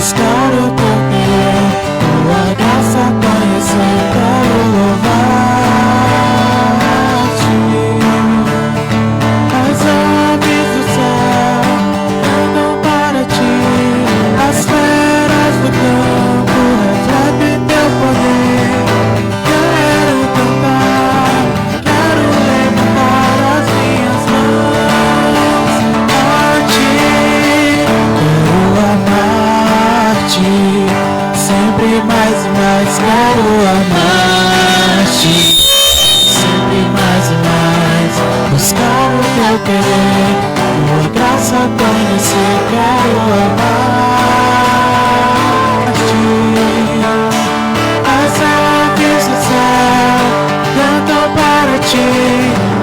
buscar o teu querer, tua graça conhecer, quero louvar-te. As aves do céu cantam para ti, as feras do campo refletem teu poder. Quero cantar, quero levantar as minhas mãos a ti. Quero amar-te, sempre mais e mais. Quero amar-te, sempre mais e mais. Buscar o teu querer, tua graça conhecer. Quero amar-te. As aves do céu cantam para ti,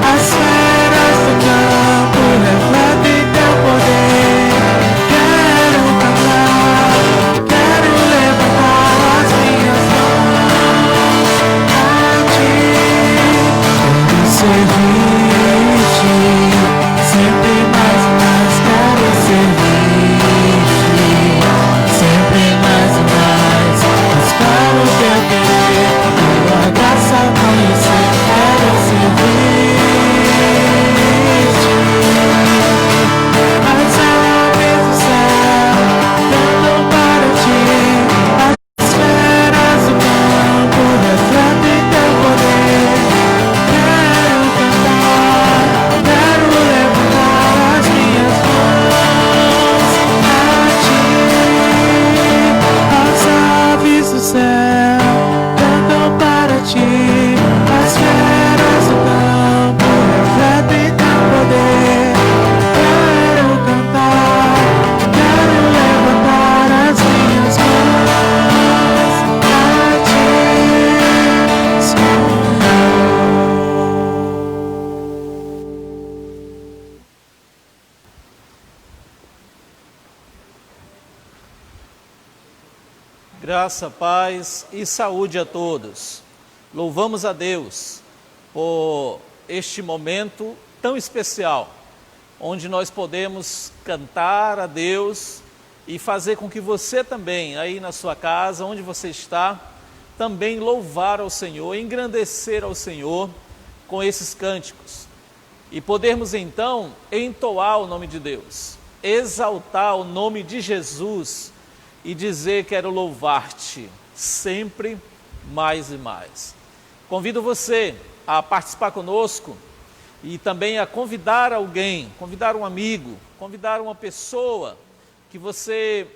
as feras do campo refletem teu poder. Quero cantar, quero levantar as minhas mãos a ti. Quero servir-te, sempre mais e mais. Quero servir-te, sempre mais e mais. Buscar o teu querer, tua graça conhecer. Quero servir-te. As aves do céu cantam para ti, as feras do campo refletem teu poder. Quero cantar, quero levantar as minhas mãos a ti. As aves do céu cantam para ti, as feras do campo refletem teu poder. Quero cantar, quero levantar as minhas mãos a ti, Senhor. Graça, paz e saúde a todos. Louvamos a Deus por este momento tão especial, onde nós podemos cantar a Deus e fazer com que você também, aí na sua casa, onde você está, também louvar ao Senhor, engrandecer ao Senhor com esses cânticos. E podermos então entoar o nome de Deus, exaltar o nome de Jesus e dizer: quero louvar-te sempre mais e mais. Convido você a participar conosco e também a convidar alguém, convidar um amigo, convidar uma pessoa que você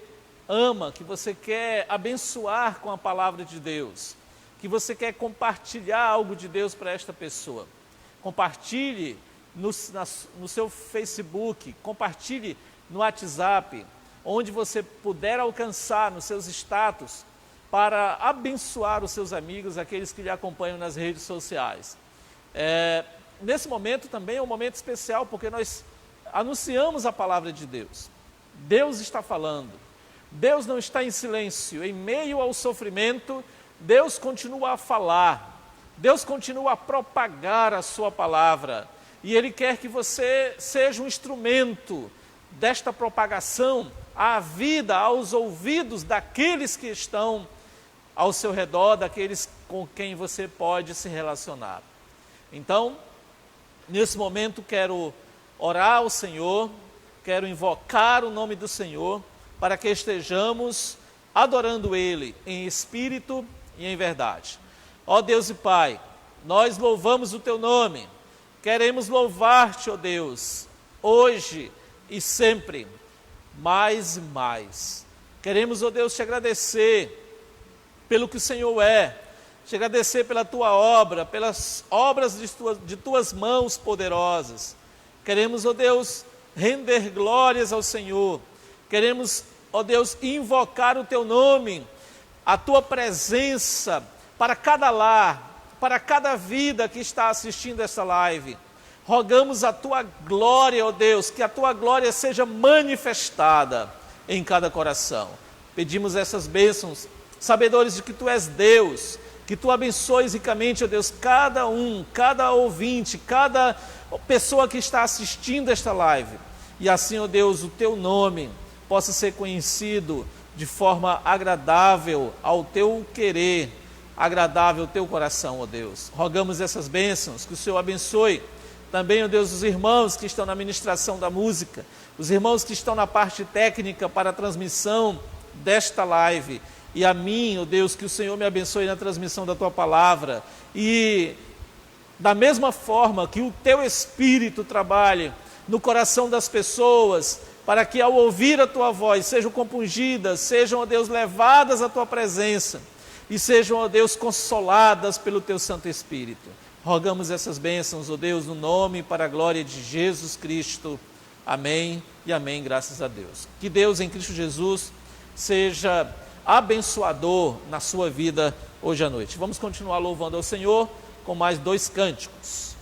ama, que você quer abençoar com a palavra de Deus, que você quer compartilhar algo de Deus para esta pessoa. Compartilhe no seu Facebook, compartilhe no WhatsApp, onde você puder alcançar nos seus status, para abençoar os seus amigos, aqueles que lhe acompanham nas redes sociais. Nesse momento também é um momento especial, porque nós anunciamos a palavra de Deus. Deus está falando. Deus não está em silêncio. Em meio ao sofrimento, Deus continua a falar. Deus continua a propagar a sua palavra. E Ele quer que você seja um instrumento desta propagação à vida, aos ouvidos daqueles que estão ao seu redor, daqueles com quem você pode se relacionar. Então, nesse momento quero orar ao Senhor, quero invocar o nome do Senhor, para que estejamos adorando Ele em espírito e em verdade. Ó Deus e Pai, nós louvamos o Teu nome, queremos louvar-te, ó Deus, hoje e sempre, mais e mais. Queremos, ó Deus, te agradecer pelo que o Senhor é, te agradecer pela Tua obra, pelas obras de Tuas mãos poderosas. Queremos, ó Deus, render glórias ao Senhor. Queremos, ó Deus, invocar o Teu nome, a Tua presença para cada lar, para cada vida que está assistindo essa live. Rogamos a Tua glória, ó Deus, que a Tua glória seja manifestada em cada coração. Pedimos essas bênçãos, sabedores de que Tu és Deus, que Tu abençoes ricamente, ó Deus, cada um, cada ouvinte, cada pessoa que está assistindo esta live. E assim, ó Deus, o Teu nome possa ser conhecido de forma agradável ao teu querer, agradável ao teu coração, ó Deus. Rogamos essas bênçãos, que o Senhor abençoe também, ó Deus, os irmãos que estão na ministração da música, os irmãos que estão na parte técnica para a transmissão desta live, e a mim, ó Deus, que o Senhor me abençoe na transmissão da Tua Palavra, e da mesma forma que o Teu Espírito trabalhe no coração das pessoas, para que ao ouvir a Tua voz sejam compungidas, sejam, ó Deus, levadas à Tua presença, e sejam, ó Deus, consoladas pelo Teu Santo Espírito. Rogamos essas bênçãos, ó Deus, no nome e para a glória de Jesus Cristo. Amém e amém, graças a Deus. Que Deus em Cristo Jesus seja abençoador na sua vida hoje à noite. Vamos continuar louvando ao Senhor com mais 2 cânticos.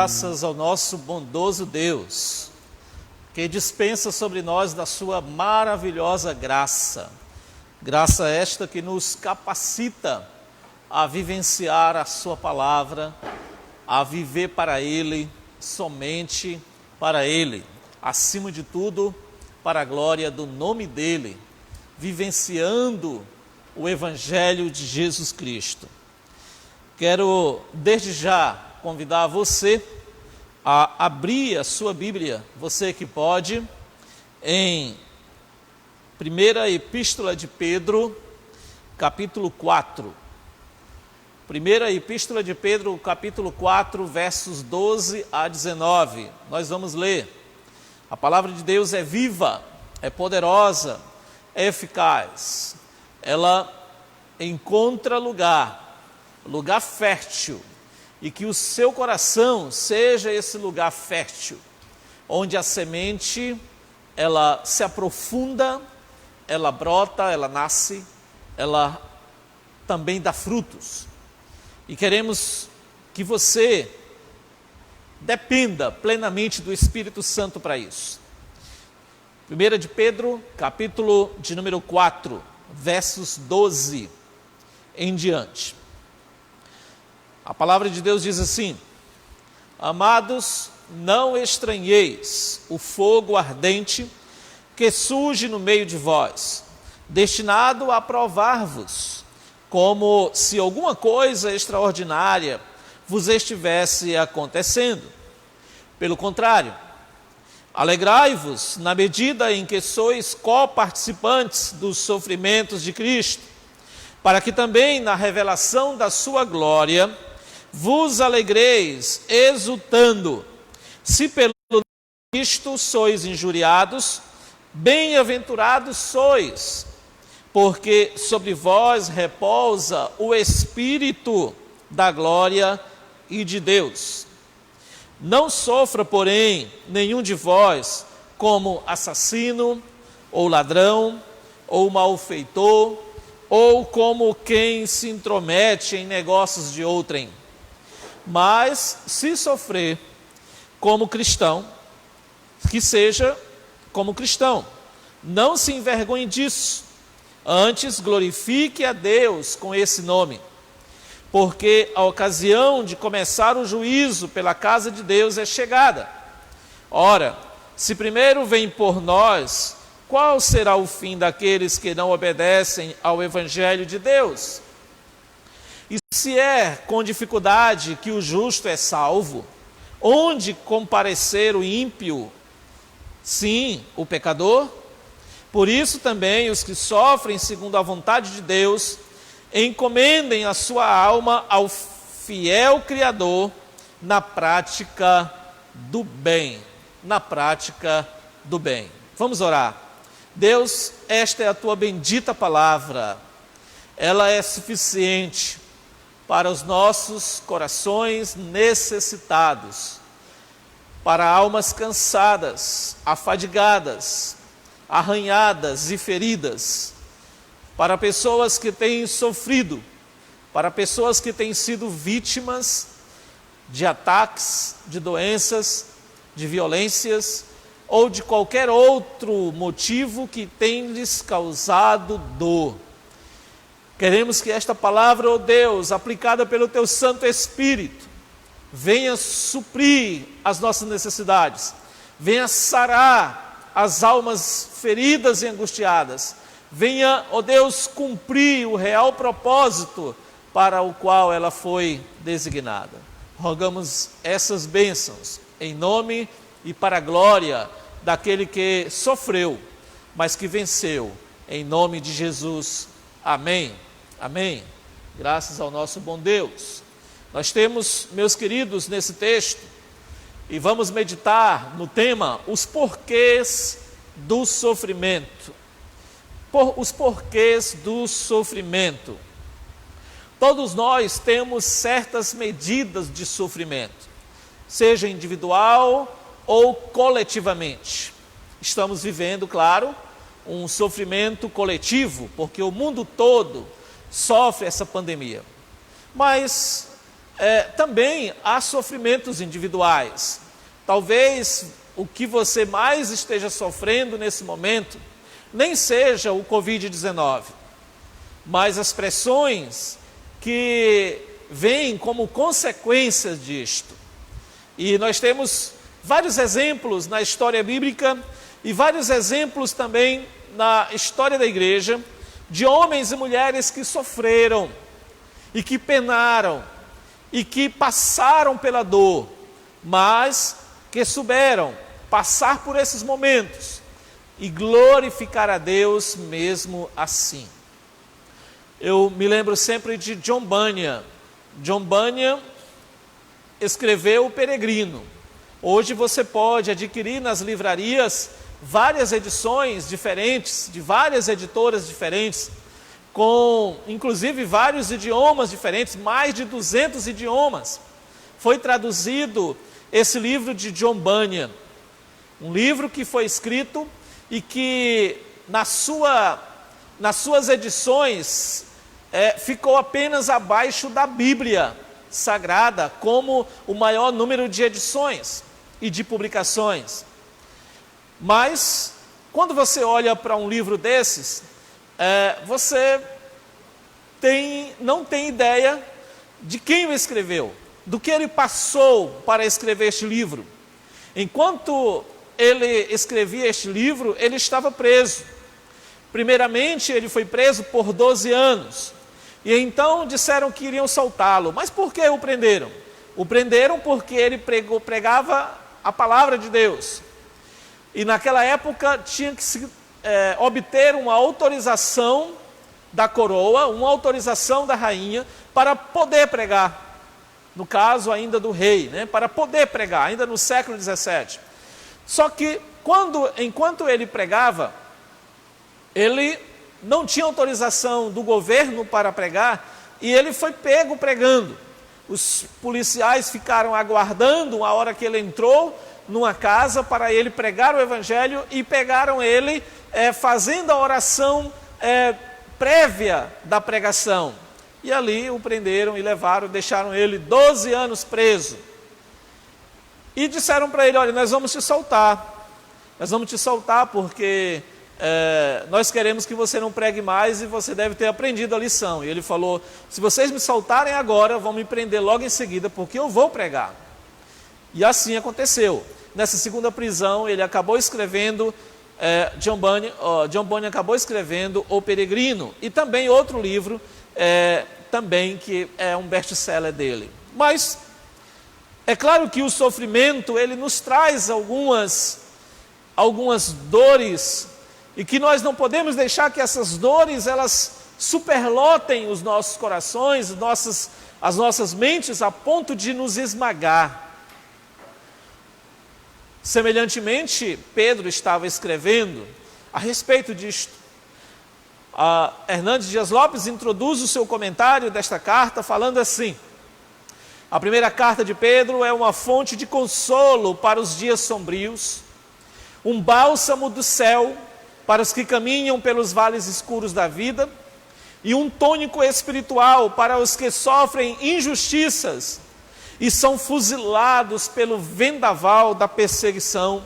graças ao nosso bondoso Deus, que dispensa sobre nós da sua maravilhosa graça. Graça esta que nos capacita a vivenciar a sua palavra, a viver para Ele, somente para Ele, acima de tudo, para a glória do nome dEle, vivenciando o Evangelho de Jesus Cristo. Quero, desde já, convidar você a abrir a sua Bíblia, você que pode, em Primeira Epístola de Pedro, capítulo 4. Primeira Epístola de Pedro, capítulo 4, versos 12 a 19. Nós vamos ler. A palavra de Deus é viva, é poderosa, é eficaz. Ela encontra lugar fértil, e que o seu coração seja esse lugar fértil, onde a semente, ela se aprofunda, ela brota, ela nasce, ela também dá frutos. E queremos que você dependa plenamente do Espírito Santo para isso. 1 de Pedro, capítulo de número 4, versos 12 em diante. A palavra de Deus diz assim: Amados, não estranheis o fogo ardente que surge no meio de vós, destinado a provar-vos, como se alguma coisa extraordinária vos estivesse acontecendo. Pelo contrário, alegrai-vos na medida em que sois coparticipantes dos sofrimentos de Cristo, para que também na revelação da sua glória vos alegreis exultando. Se pelo Cristo sois injuriados, bem-aventurados sois, porque sobre vós repousa o Espírito da glória e de Deus. Não sofra, porém, nenhum de vós como assassino, ou ladrão, ou malfeitor, ou como quem se intromete em negócios de outrem. Mas, se sofrer como cristão, que seja como cristão. Não se envergonhe disso, antes glorifique a Deus com esse nome. Porque a ocasião de começar o juízo pela casa de Deus é chegada. Ora, se primeiro vem por nós, qual será o fim daqueles que não obedecem ao Evangelho de Deus? E se é com dificuldade que o justo é salvo, onde comparecer o ímpio? Sim, o pecador. Por isso também os que sofrem segundo a vontade de Deus, encomendem a sua alma ao fiel Criador na prática do bem. Na prática do bem. Vamos orar. Deus, esta é a tua bendita palavra. Ela é suficiente para os nossos corações necessitados, para almas cansadas, afadigadas, arranhadas e feridas, para pessoas que têm sofrido, para pessoas que têm sido vítimas de ataques, de doenças, de violências ou de qualquer outro motivo que tem lhes causado dor. Queremos que esta palavra, ó Deus, aplicada pelo Teu Santo Espírito, venha suprir as nossas necessidades, venha sarar as almas feridas e angustiadas, venha, ó Deus, cumprir o real propósito para o qual ela foi designada. Rogamos essas bênçãos em nome e para a glória daquele que sofreu, mas que venceu, em nome de Jesus. Amém. Amém. Graças ao nosso bom Deus. Nós temos, meus queridos, nesse texto, e vamos meditar no tema, os porquês do sofrimento. Os porquês do sofrimento. Todos nós temos certas medidas de sofrimento, seja individual ou coletivamente. Estamos vivendo, claro, um sofrimento coletivo, porque o mundo todo sofre essa pandemia. Mas também há sofrimentos individuais. Talvez o que você mais esteja sofrendo nesse momento nem seja o Covid-19, mas as pressões que vêm como consequência disto. E nós temos vários exemplos na história bíblica e vários exemplos também na história da igreja de homens e mulheres que sofreram e que penaram e que passaram pela dor, mas que souberam passar por esses momentos e glorificar a Deus mesmo assim. Eu me lembro sempre de John Bunyan. John Bunyan escreveu O Peregrino. Hoje você pode adquirir nas livrarias várias edições diferentes, de várias editoras diferentes, com inclusive vários idiomas diferentes, mais de 200 idiomas. Foi traduzido esse livro de John Bunyan, um livro que foi escrito e que nas suas edições ficou apenas abaixo da Bíblia Sagrada, como o maior número de edições e de publicações. Mas, quando você olha para um livro desses, você não tem ideia de quem o escreveu, do que ele passou para escrever este livro. Enquanto ele escrevia este livro, ele estava preso. Primeiramente, ele foi preso por 12 anos. E então disseram que iriam soltá-lo. Mas por que o prenderam? O prenderam porque ele pregava a palavra de Deus. E naquela época tinha que se obter uma autorização da coroa, uma autorização da rainha, para poder pregar. No caso ainda do rei, para poder pregar, ainda no século 17. Só que enquanto ele pregava, ele não tinha autorização do governo para pregar, e ele foi pego pregando. Os policiais ficaram aguardando a hora que ele entrou numa casa para ele pregar o evangelho, e pegaram ele fazendo a oração prévia da pregação. E ali o prenderam e levaram, deixaram ele 12 anos preso. E disseram para ele: olha, nós vamos te soltar porque nós queremos que você não pregue mais e você deve ter aprendido a lição. E ele falou: se vocês me soltarem agora, vão me prender logo em seguida, porque eu vou pregar. E assim aconteceu. Nessa segunda prisão, ele acabou escrevendo, John Bunyan acabou escrevendo O Peregrino, e também outro livro, também que é um best-seller dele. Mas é claro que o sofrimento, ele nos traz algumas dores, e que nós não podemos deixar que essas dores, elas superlotem os nossos corações, as nossas mentes, a ponto de nos esmagar. Semelhantemente, Pedro estava escrevendo a respeito disto. Hernandes Dias Lopes introduz o seu comentário desta carta falando assim: a primeira carta de Pedro é uma fonte de consolo para os dias sombrios, um bálsamo do céu para os que caminham pelos vales escuros da vida, e um tônico espiritual para os que sofrem injustiças e são fuzilados pelo vendaval da perseguição.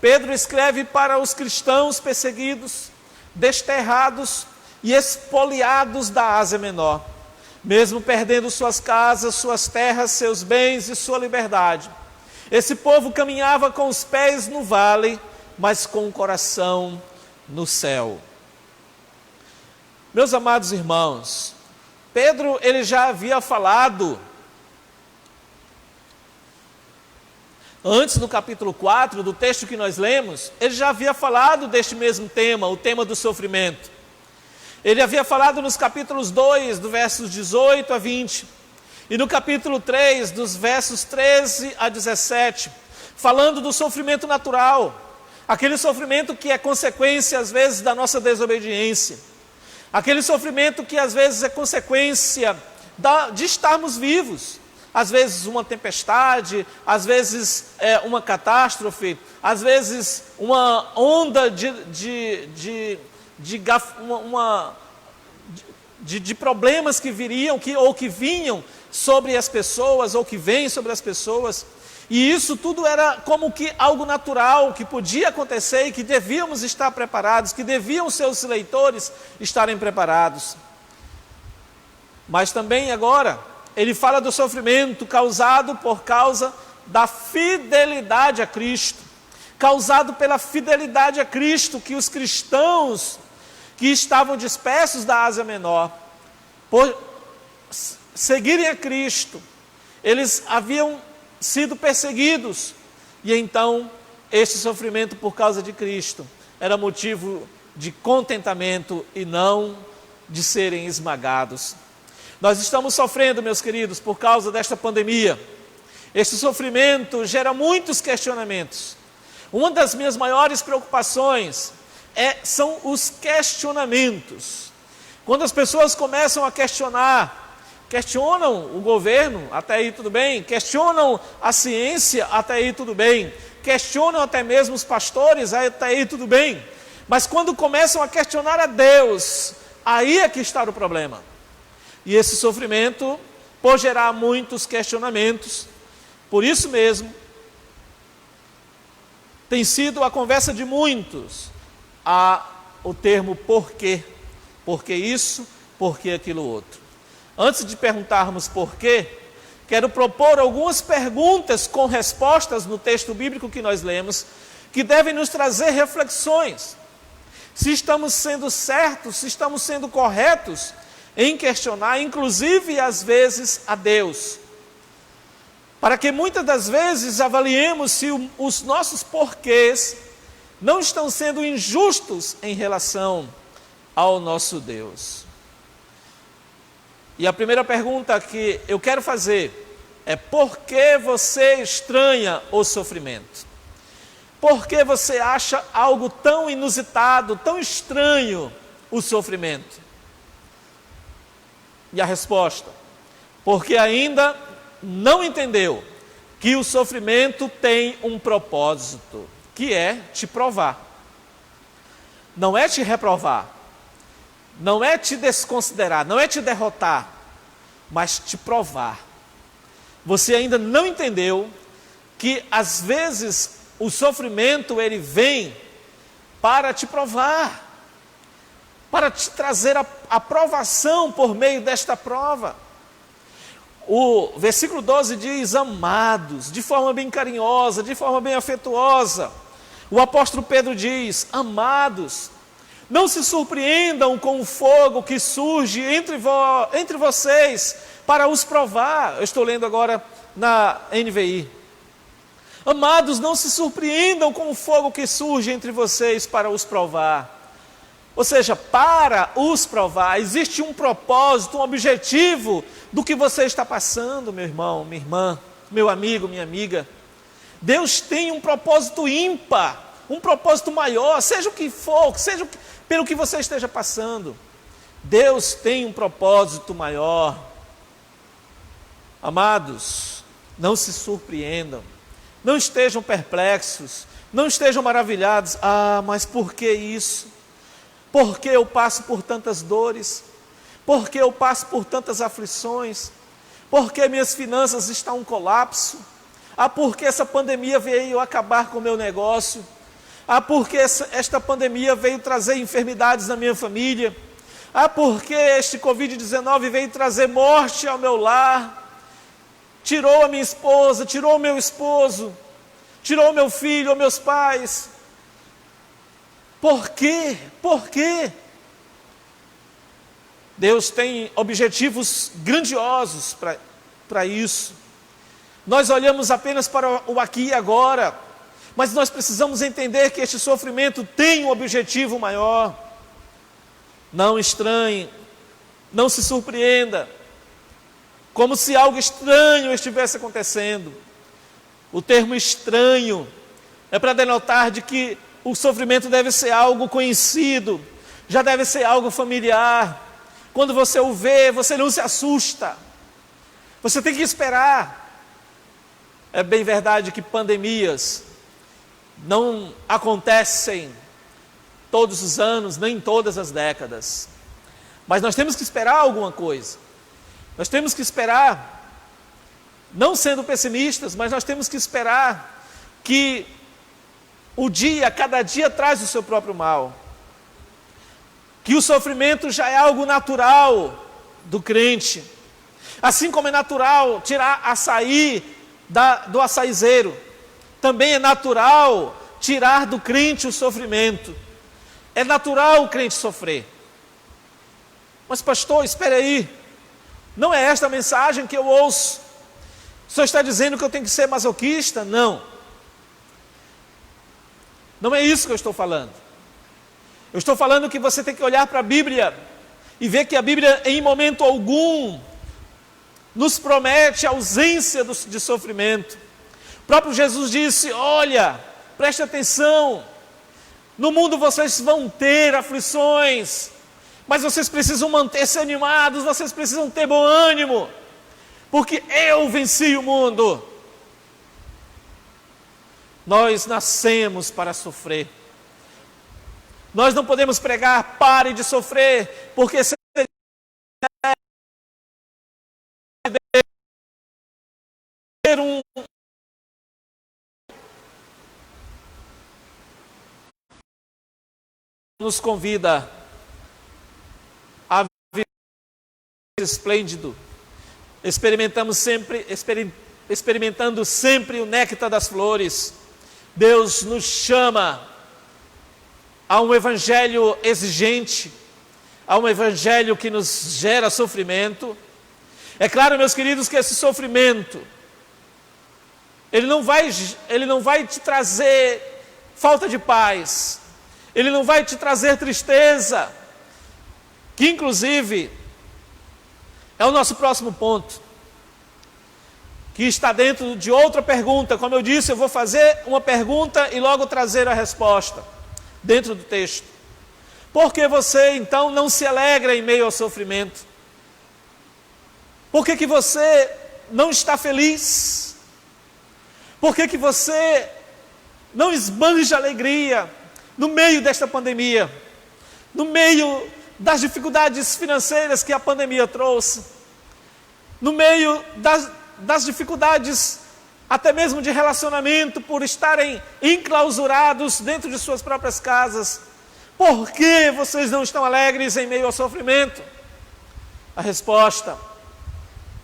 Pedro escreve para os cristãos perseguidos, desterrados e expoliados da Ásia Menor, mesmo perdendo suas casas, suas terras, seus bens e sua liberdade. Esse povo caminhava com os pés no vale, mas com o coração no céu. Meus amados irmãos, Pedro, ele já havia falado, antes no capítulo 4, do texto que nós lemos, ele já havia falado deste mesmo tema, o tema do sofrimento. Ele havia falado nos capítulos 2, do versos 18 a 20, e no capítulo 3, dos versos 13 a 17, falando do sofrimento natural, aquele sofrimento que é consequência, às vezes, da nossa desobediência, aquele sofrimento que, às vezes, é consequência de estarmos vivos, às vezes uma tempestade, às vezes uma catástrofe, às vezes uma onda de problemas que viriam ou que vinham sobre as pessoas ou que vem sobre as pessoas. E isso tudo era como que algo natural, que podia acontecer e que devíamos estar preparados, que deviam seus leitores estarem preparados. Mas também agora, ele fala do sofrimento causado por causa da fidelidade a Cristo. Causado pela fidelidade a Cristo, que os cristãos que estavam dispersos da Ásia Menor, por seguirem a Cristo, eles haviam sido perseguidos, e então este sofrimento por causa de Cristo era motivo de contentamento e não de serem esmagados. Nós estamos sofrendo, meus queridos, por causa desta pandemia. Este sofrimento gera muitos questionamentos. Uma das minhas maiores preocupações são os questionamentos. Quando as pessoas começam a questionam o governo, até aí tudo bem, questionam a ciência, até aí tudo bem, questionam até mesmo os pastores, até aí tudo bem, mas quando começam a questionar a Deus, aí é que está o problema. E esse sofrimento, por gerar muitos questionamentos, por isso mesmo, tem sido a conversa de muitos, o termo porquê. Porquê isso, porquê aquilo outro. Antes de perguntarmos porquê, quero propor algumas perguntas com respostas no texto bíblico que nós lemos, que devem nos trazer reflexões. Se estamos sendo certos, se estamos sendo corretos em questionar, inclusive às vezes a Deus. Para que muitas das vezes avaliemos se os nossos porquês não estão sendo injustos em relação ao nosso Deus. E a primeira pergunta que eu quero fazer é: por que você estranha o sofrimento? Por que você acha algo tão inusitado, tão estranho o sofrimento? E a resposta: porque ainda não entendeu que o sofrimento tem um propósito, que é te provar. Não é te reprovar, não é te desconsiderar, não é te derrotar, mas te provar. Você ainda não entendeu que às vezes o sofrimento ele vem para te provar, para te trazer a aprovação por meio desta prova. O versículo 12 diz: amados, de forma bem carinhosa, de forma bem afetuosa. O apóstolo Pedro diz: amados, não se surpreendam com o fogo que surge entre vocês para os provar. Eu estou lendo agora na NVI. Amados, não se surpreendam com o fogo que surge entre vocês para os provar. Ou seja, para os provar, existe um propósito, um objetivo do que você está passando, meu irmão, minha irmã, meu amigo, minha amiga. Deus tem um propósito ímpar, um propósito maior, seja o que for, seja pelo que você esteja passando. Deus tem um propósito maior. Amados, não se surpreendam, não estejam perplexos, não estejam maravilhados. Ah, mas por que isso? Por que eu passo por tantas dores? Por que eu passo por tantas aflições? Por que minhas finanças estão em colapso? Ah, por que essa pandemia veio acabar com o meu negócio? Ah, por que esta pandemia veio trazer enfermidades na minha família? Ah, por que este Covid-19 veio trazer morte ao meu lar? Tirou a minha esposa, tirou o meu esposo, tirou o meu filho, os meus pais. Por quê? Por quê? Deus tem objetivos grandiosos para isso. Nós olhamos apenas para o aqui e agora, mas nós precisamos entender que este sofrimento tem um objetivo maior. Não estranhe, não se surpreenda, como se algo estranho estivesse acontecendo. O termo estranho é para denotar de que o sofrimento deve ser algo conhecido, já deve ser algo familiar. Quando você o vê, você não se assusta. Você tem que esperar. É bem verdade que pandemias não acontecem todos os anos, nem todas as décadas. Mas nós temos que esperar alguma coisa. Nós temos que esperar não sendo pessimistas, mas nós temos que esperar que cada dia traz o seu próprio mal. Que o sofrimento já é algo natural do crente. Assim como é natural tirar açaí do açaizeiro, também é natural tirar do crente o sofrimento. É natural o crente sofrer. Mas pastor, espere aí. Não é esta a mensagem que eu ouço. O senhor está dizendo que eu tenho que ser masoquista? Não. Não é isso que eu estou falando. Eu estou falando que você tem que olhar para a Bíblia e ver que a Bíblia em momento algum nos promete a ausência de sofrimento. O próprio Jesus disse, olha, preste atenção, no mundo vocês vão ter aflições, mas vocês precisam manter-se animados, vocês precisam ter bom ânimo, porque eu venci o mundo. Nós nascemos para sofrer. Nós não podemos pregar, pare de sofrer, porque se nos convida a viver esplêndido, experimentando sempre o néctar das flores. Deus nos chama a um evangelho exigente, a um evangelho que nos gera sofrimento. É claro, meus queridos, que esse sofrimento, ele não vai te trazer falta de paz, ele não vai te trazer tristeza, que inclusive é o nosso próximo ponto, que está dentro de outra pergunta. Como eu disse, eu vou fazer uma pergunta e logo trazer a resposta dentro do texto. Por que você então não se alegra em meio ao sofrimento? Por que você não está feliz? Por que você não esbanja alegria no meio desta pandemia? No meio das dificuldades financeiras que a pandemia trouxe? No meio das dificuldades até mesmo de relacionamento, por estarem enclausurados dentro de suas próprias casas? Por que vocês não estão alegres em meio ao sofrimento? A resposta: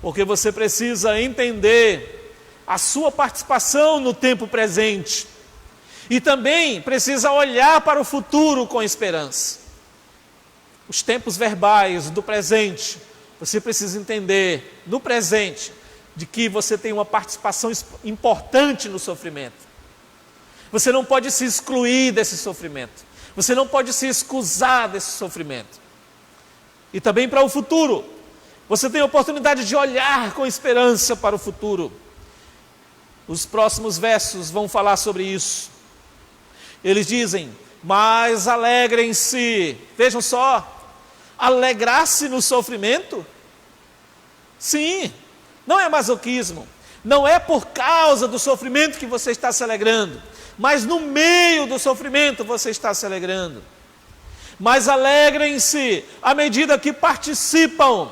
porque você precisa entender a sua participação no tempo presente e também precisa olhar para o futuro com esperança. Os tempos verbais do presente, você precisa entender no presente de que você tem uma participação importante no sofrimento. Você não pode se excluir desse sofrimento. Você não pode se excusar desse sofrimento. E também para o futuro, você tem a oportunidade de olhar com esperança para o futuro. Os próximos versos vão falar sobre isso. Eles dizem: mas alegrem-se. Vejam só, alegrar-se no sofrimento? Sim, não é masoquismo. Não é por causa do sofrimento que você está se alegrando, mas no meio do sofrimento você está se alegrando. Mas alegrem-se à medida que participam.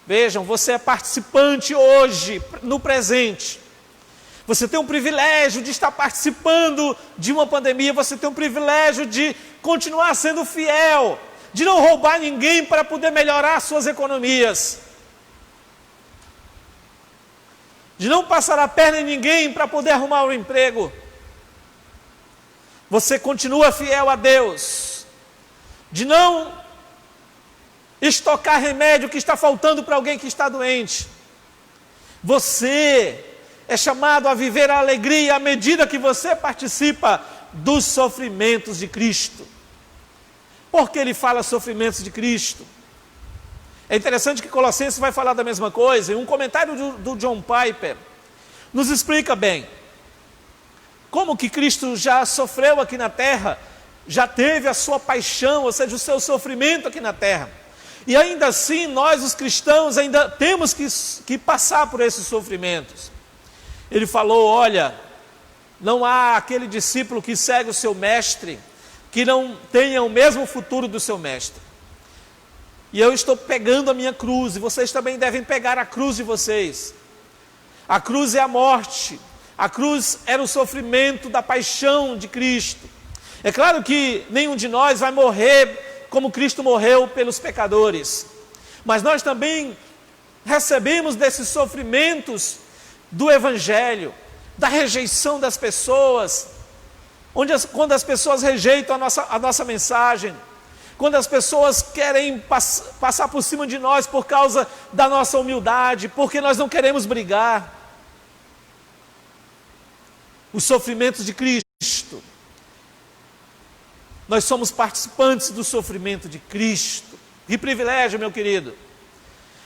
Vejam, você é participante hoje, no presente. Você tem um privilégio de estar participando de uma pandemia, você tem um privilégio de continuar sendo fiel, de não roubar ninguém para poder melhorar suas economias, de não passar a perna em ninguém para poder arrumar um emprego. Você continua fiel a Deus, de não estocar remédio que está faltando para alguém que está doente. Você é chamado a viver a alegria à medida que você participa dos sofrimentos de Cristo. Por que ele fala sofrimentos de Cristo? É interessante que Colossenses vai falar da mesma coisa, e um comentário do John Piper nos explica bem como que Cristo já sofreu aqui na terra, já teve a sua paixão, ou seja, o seu sofrimento aqui na terra. E ainda assim, nós os cristãos ainda temos que passar por esses sofrimentos. Ele falou: olha, não há aquele discípulo que segue o seu mestre que não tenha o mesmo futuro do seu mestre. E eu estou pegando a minha cruz, e vocês também devem pegar a cruz de vocês. A cruz é a morte. A cruz era o sofrimento da paixão de Cristo. É claro que nenhum de nós vai morrer como Cristo morreu pelos pecadores. Mas nós também recebemos desses sofrimentos do Evangelho, da rejeição das pessoas, quando as pessoas rejeitam a nossa mensagem, quando as pessoas querem passar por cima de nós por causa da nossa humildade, porque nós não queremos brigar. Os sofrimentos de Cristo. Nós somos participantes do sofrimento de Cristo. Que privilégio, meu querido.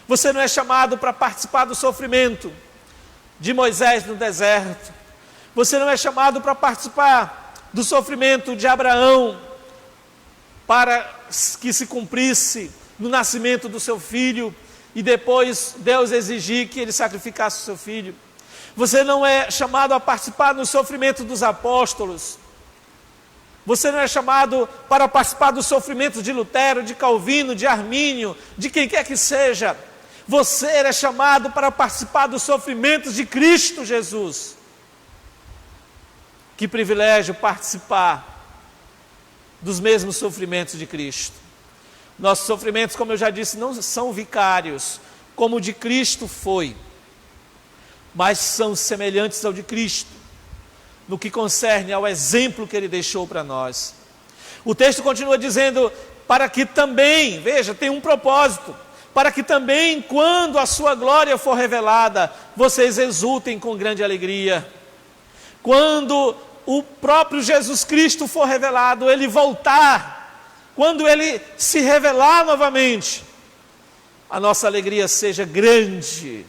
Você não é chamado para participar do sofrimento de Moisés no deserto. Você não é chamado para participar do sofrimento de Abraão, para que se cumprisse no nascimento do seu filho e depois Deus exigir que ele sacrificasse o seu filho. Você não é chamado a participar no sofrimento dos apóstolos. Você não é chamado para participar do sofrimento de Lutero, de Calvino, de Armínio, de quem quer que seja. Você é chamado para participar dos sofrimentos de Cristo Jesus. Que privilégio participar dos mesmos sofrimentos de Cristo. Nossos sofrimentos, como eu já disse, não são vicários, como o de Cristo foi, mas são semelhantes ao de Cristo, no que concerne ao exemplo que Ele deixou para nós. O texto continua dizendo, para que também, veja, tem um propósito, para que também, quando a sua glória for revelada, vocês exultem com grande alegria. Quando o próprio Jesus Cristo for revelado, Ele voltar, quando Ele se revelar novamente, a nossa alegria seja grande.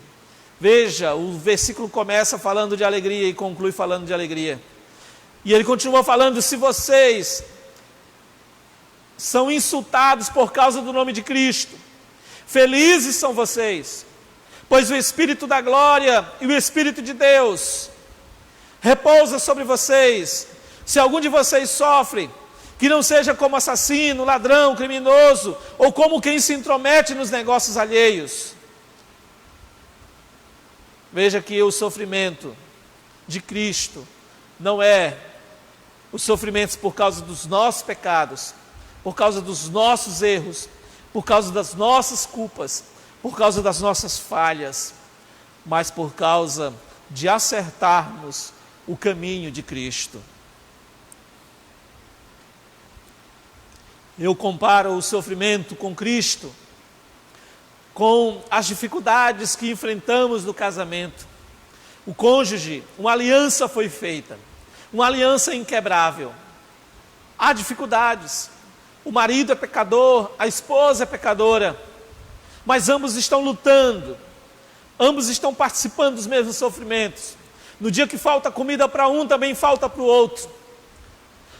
Veja, o versículo começa falando de alegria e conclui falando de alegria. E ele continua falando, se vocês são insultados por causa do nome de Cristo, felizes são vocês, pois o Espírito da glória e o Espírito de Deus repousa sobre vocês. Se algum de vocês sofre, que não seja como assassino, ladrão, criminoso, ou como quem se intromete nos negócios alheios. Veja que o sofrimento de Cristo não é os sofrimentos por causa dos nossos pecados, por causa dos nossos erros, por causa das nossas culpas, por causa das nossas falhas, mas por causa de acertarmos o caminho de Cristo. Eu comparo o sofrimento com Cristo com as dificuldades que enfrentamos no casamento. O cônjuge, uma aliança foi feita, uma aliança inquebrável. Há dificuldades, o marido é pecador, a esposa é pecadora, mas ambos estão lutando, ambos estão participando dos mesmos sofrimentos. No dia que falta comida para um, também falta para o outro.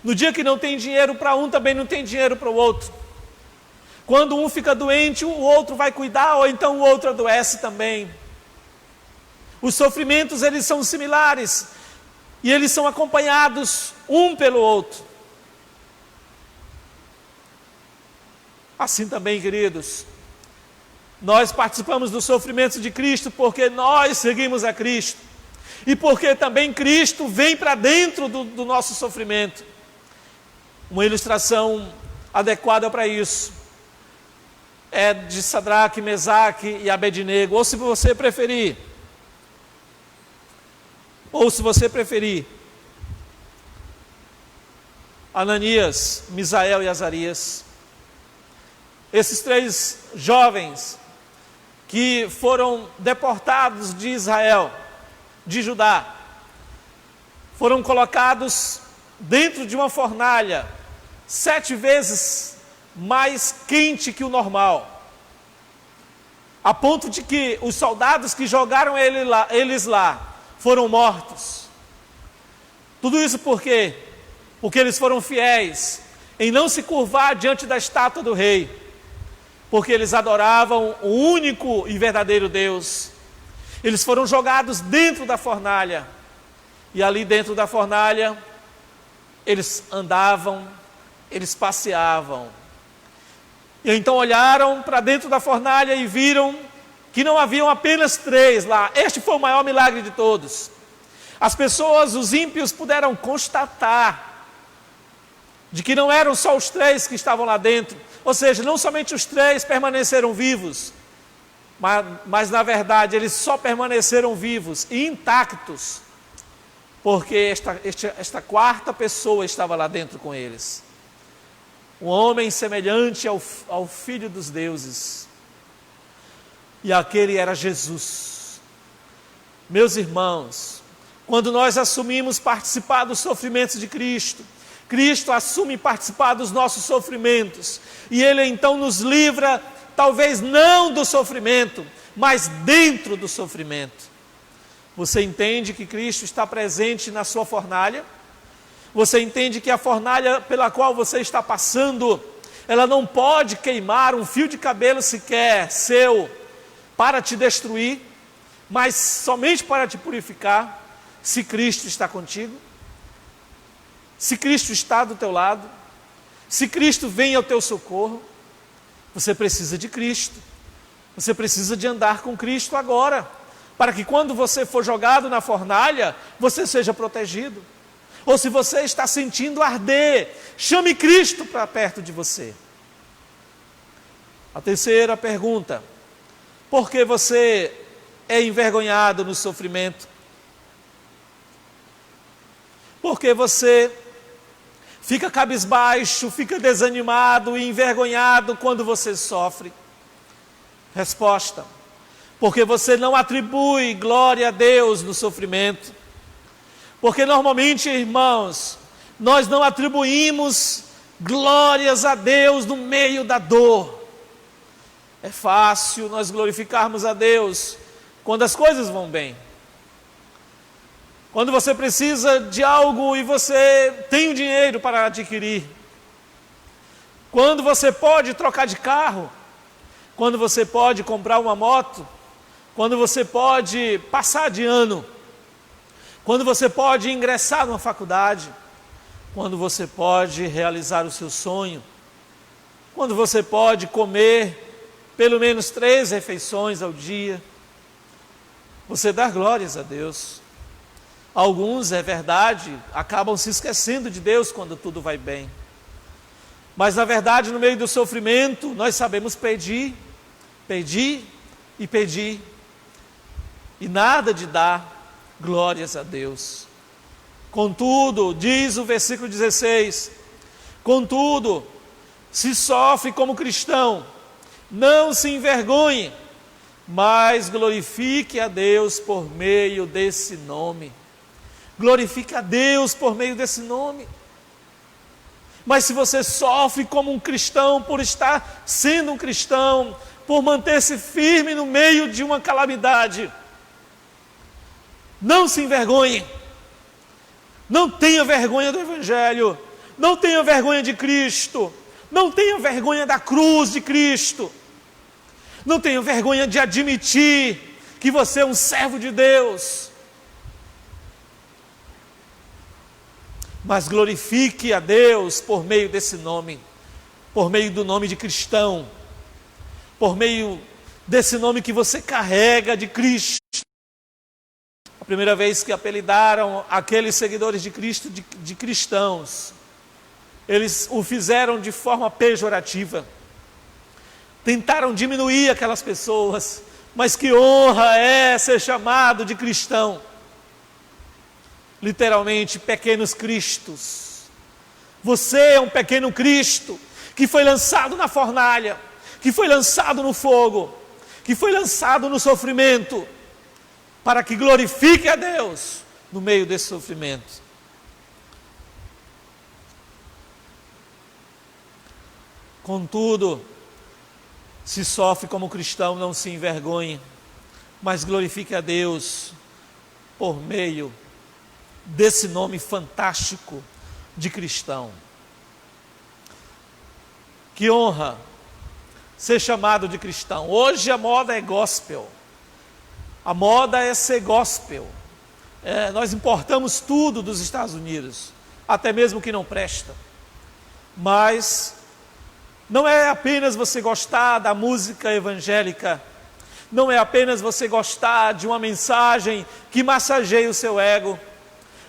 No dia que não tem dinheiro para um, também não tem dinheiro para o outro. Quando um fica doente, o outro vai cuidar, ou então o outro adoece também. Os sofrimentos, eles são similares, e eles são acompanhados um pelo outro. Assim também, queridos, nós participamos dos sofrimentos de Cristo porque nós seguimos a Cristo, e porque também Cristo vem para dentro do nosso sofrimento. Uma ilustração adequada para isso é de Sadraque, Mesaque e Abednego, ou se você preferir, Ananias, Misael e Azarias. Esses três jovens que foram deportados de Israel, de Judá, foram colocados dentro de uma fornalha 7 vezes mais quente que o normal, a ponto de que os soldados que jogaram eles lá foram mortos. Tudo isso por quê? Porque eles foram fiéis em não se curvar diante da estátua do rei, porque eles adoravam o único e verdadeiro Deus. Eles foram jogados dentro da fornalha, e ali dentro da fornalha eles andavam, eles passeavam. E então olharam para dentro da fornalha e viram que não haviam apenas 3 lá. Este foi o maior milagre de todos. As pessoas, os ímpios, puderam constatar de que não eram só os 3 que estavam lá dentro. Ou seja, não somente os 3 permaneceram vivos, mas na verdade eles só permaneceram vivos e intactos, porque esta 4ª pessoa estava lá dentro com eles. Um homem semelhante ao Filho dos deuses. E aquele era Jesus. Meus irmãos, quando nós assumimos participar dos sofrimentos de Cristo, Cristo assume participar dos nossos sofrimentos, e Ele então nos livra, talvez não do sofrimento, mas dentro do sofrimento. Você entende que Cristo está presente na sua fornalha? Você entende que a fornalha pela qual você está passando, ela não pode queimar um fio de cabelo sequer seu para te destruir, mas somente para te purificar, se Cristo está contigo? Se Cristo está do teu lado? Se Cristo vem ao teu socorro? Você precisa de Cristo. Você precisa de andar com Cristo agora, para que quando você for jogado na fornalha, você seja protegido. Ou se você está sentindo arder, chame Cristo para perto de você. A terceira pergunta: por que você é envergonhado no sofrimento? Por que você fica cabisbaixo, fica desanimado e envergonhado quando você sofre? Resposta: porque você não atribui glória a Deus no sofrimento. Porque normalmente, irmãos, nós não atribuímos glórias a Deus no meio da dor. É fácil nós glorificarmos a Deus quando as coisas vão bem. Quando você precisa de algo e você tem o dinheiro para adquirir. Quando você pode trocar de carro. Quando você pode comprar uma moto. Quando você pode passar de ano. Quando você pode ingressar numa faculdade. Quando você pode realizar o seu sonho. Quando você pode comer pelo menos 3 refeições ao dia. Você dá glórias a Deus. Alguns, é verdade, acabam se esquecendo de Deus quando tudo vai bem. Mas na verdade, no meio do sofrimento, nós sabemos pedir, pedir e pedir. E nada de dar glórias a Deus. Contudo, diz o versículo 16, contudo, se sofre como cristão, não se envergonhe, mas glorifique a Deus por meio desse nome. Glorifique a Deus por meio desse nome. Mas se você sofre como um cristão, por estar sendo um cristão, por manter-se firme no meio de uma calamidade, não se envergonhe. Não tenha vergonha do Evangelho. Não tenha vergonha de Cristo. Não tenha vergonha da cruz de Cristo. Não tenha vergonha de admitir que você é um servo de Deus. Mas glorifique a Deus por meio desse nome. Por meio do nome de cristão. Por meio desse nome que você carrega de Cristo. A primeira vez que apelidaram aqueles seguidores de Cristo de cristãos, eles o fizeram de forma pejorativa. Tentaram diminuir aquelas pessoas, mas que honra é ser chamado de cristão. Literalmente, pequenos cristos. Você é um pequeno Cristo, que foi lançado na fornalha, que foi lançado no fogo, que foi lançado no sofrimento, para que glorifique a Deus no meio desse sofrimento. Contudo, se sofre como cristão, não se envergonhe, mas glorifique a Deus por meio desse nome fantástico de cristão. Que honra ser chamado de cristão. Hoje a moda é gospel. A moda é ser gospel. Nós importamos tudo dos Estados Unidos, até mesmo que não presta. Mas não é apenas você gostar da música evangélica, não é apenas você gostar de uma mensagem que massageia o seu ego,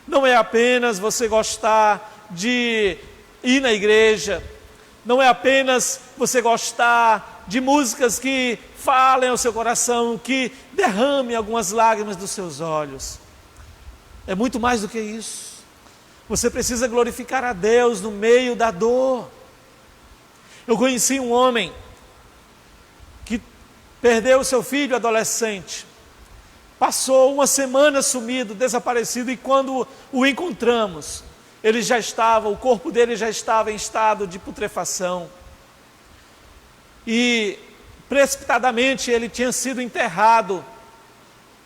não é apenas você gostar de ir na igreja, não é apenas você gostar de músicas que falem ao seu coração, que derramem algumas lágrimas dos seus olhos. É muito mais do que isso. Você precisa glorificar a Deus no meio da dor. Eu conheci um homem que perdeu seu filho adolescente. Passou uma semana sumido, desaparecido, e quando o encontramos, o corpo dele já estava em estado de putrefação. E precipitadamente ele tinha sido enterrado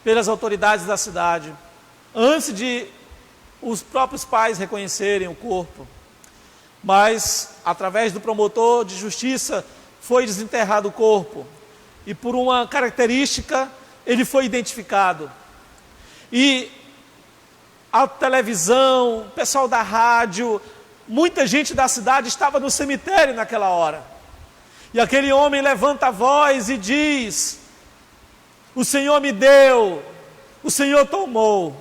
pelas autoridades da cidade, antes de os próprios pais reconhecerem o corpo. Mas, através do promotor de justiça, foi desenterrado o corpo. E por uma característica, ele foi identificado. E a televisão, o pessoal da rádio, muita gente da cidade estava no cemitério naquela hora. E aquele homem levanta a voz e diz: o Senhor me deu, o Senhor tomou,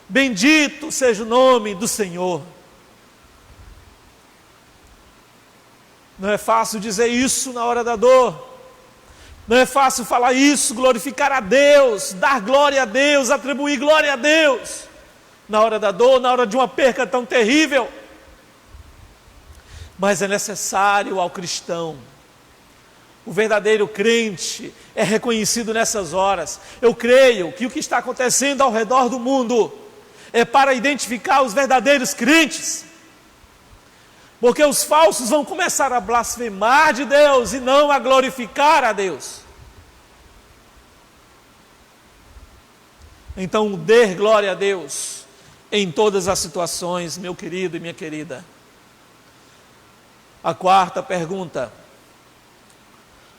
bendito seja o nome do Senhor. Não é fácil dizer isso na hora da dor. Não é fácil falar isso, glorificar a Deus, dar glória a Deus, atribuir glória a Deus na hora da dor, na hora de uma perca tão terrível. Mas é necessário ao cristão. O verdadeiro crente é reconhecido nessas horas. Eu creio que o que está acontecendo ao redor do mundo é para identificar os verdadeiros crentes. Porque os falsos vão começar a blasfemar de Deus e não a glorificar a Deus. Então, dê glória a Deus em todas as situações, meu querido e minha querida. A quarta pergunta: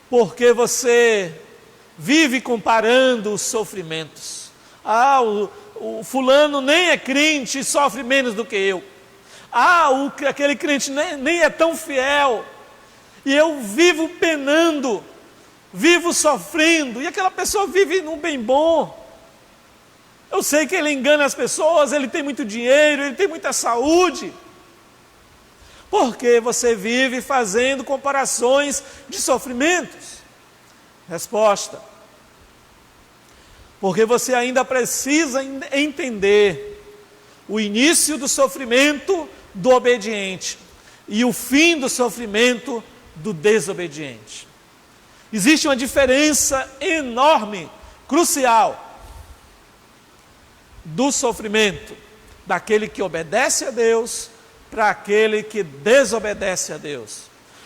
por que você vive comparando os sofrimentos? O fulano nem é crente e sofre menos do que eu. Aquele crente nem é tão fiel, e eu vivo penando, vivo sofrendo, e aquela pessoa vive num bem bom. Eu sei que ele engana as pessoas, ele tem muito dinheiro, ele tem muita saúde. Por que você vive fazendo comparações de sofrimentos? Resposta: porque você ainda precisa entender o início do sofrimento do obediente e o fim do sofrimento do desobediente. Existe uma diferença enorme, crucial, do sofrimento daquele que obedece a Deus para aquele que desobedece a Deus,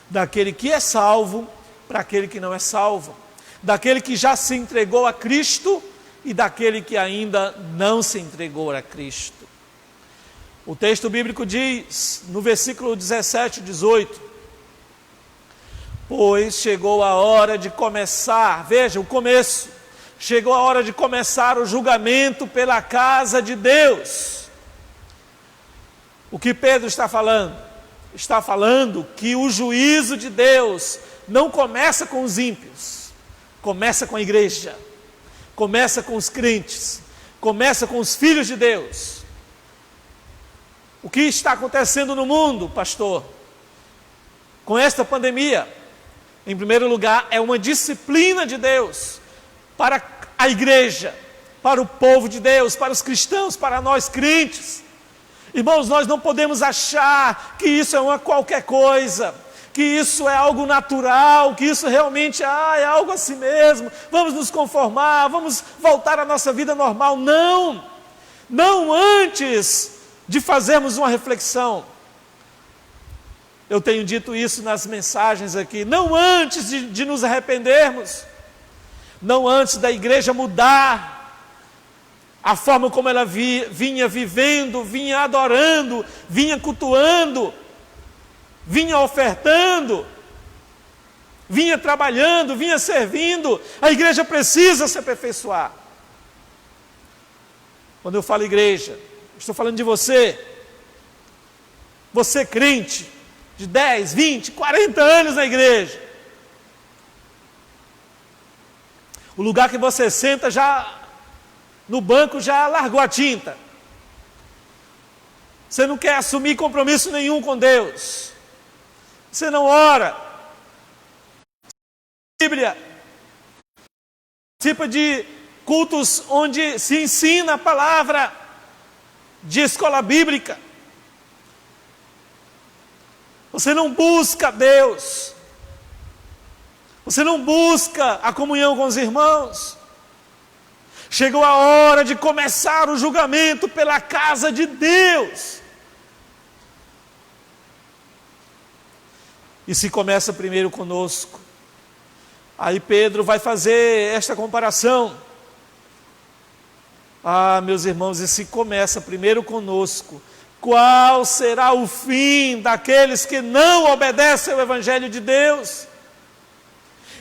daquele que é salvo para aquele que não é salvo, daquele que já se entregou a Cristo e daquele que ainda não se entregou a Cristo. O texto bíblico diz, no versículo 17 e 18: pois chegou a hora de começar, veja o começo, chegou a hora de começar o julgamento pela casa de Deus. O que Pedro está falando? Está falando que o juízo de Deus não começa com os ímpios, começa com a igreja, começa com os crentes, começa com os filhos de Deus. O que está acontecendo no mundo, pastor? Com esta pandemia, em primeiro lugar, é uma disciplina de Deus para a igreja, para o povo de Deus, para os cristãos, para nós crentes. Irmãos, nós não podemos achar que isso é uma qualquer coisa, que isso é algo natural, que isso realmente é algo assim mesmo, vamos nos conformar, vamos voltar à nossa vida normal. Não, não antes de fazermos uma reflexão. Eu tenho dito isso nas mensagens aqui, não antes de nos arrependermos, não antes da igreja mudar a forma como ela vinha vivendo, vinha adorando, vinha cultuando, vinha ofertando, vinha trabalhando, vinha servindo. A igreja precisa se aperfeiçoar. Quando eu falo igreja, estou falando de você. Você crente, de 10, 20, 40 anos na igreja. O lugar que você senta já no banco já largou a tinta. Você não quer assumir compromisso nenhum com Deus. Você não ora. Bíblia. Participa de cultos onde se ensina a palavra, de escola bíblica. Você não busca Deus. Você não busca a comunhão com os irmãos. Chegou a hora de começar o julgamento pela casa de Deus. E se começa primeiro conosco. Aí Pedro vai fazer esta comparação. Ah, meus irmãos, e se começa primeiro conosco, qual será o fim daqueles que não obedecem ao Evangelho de Deus?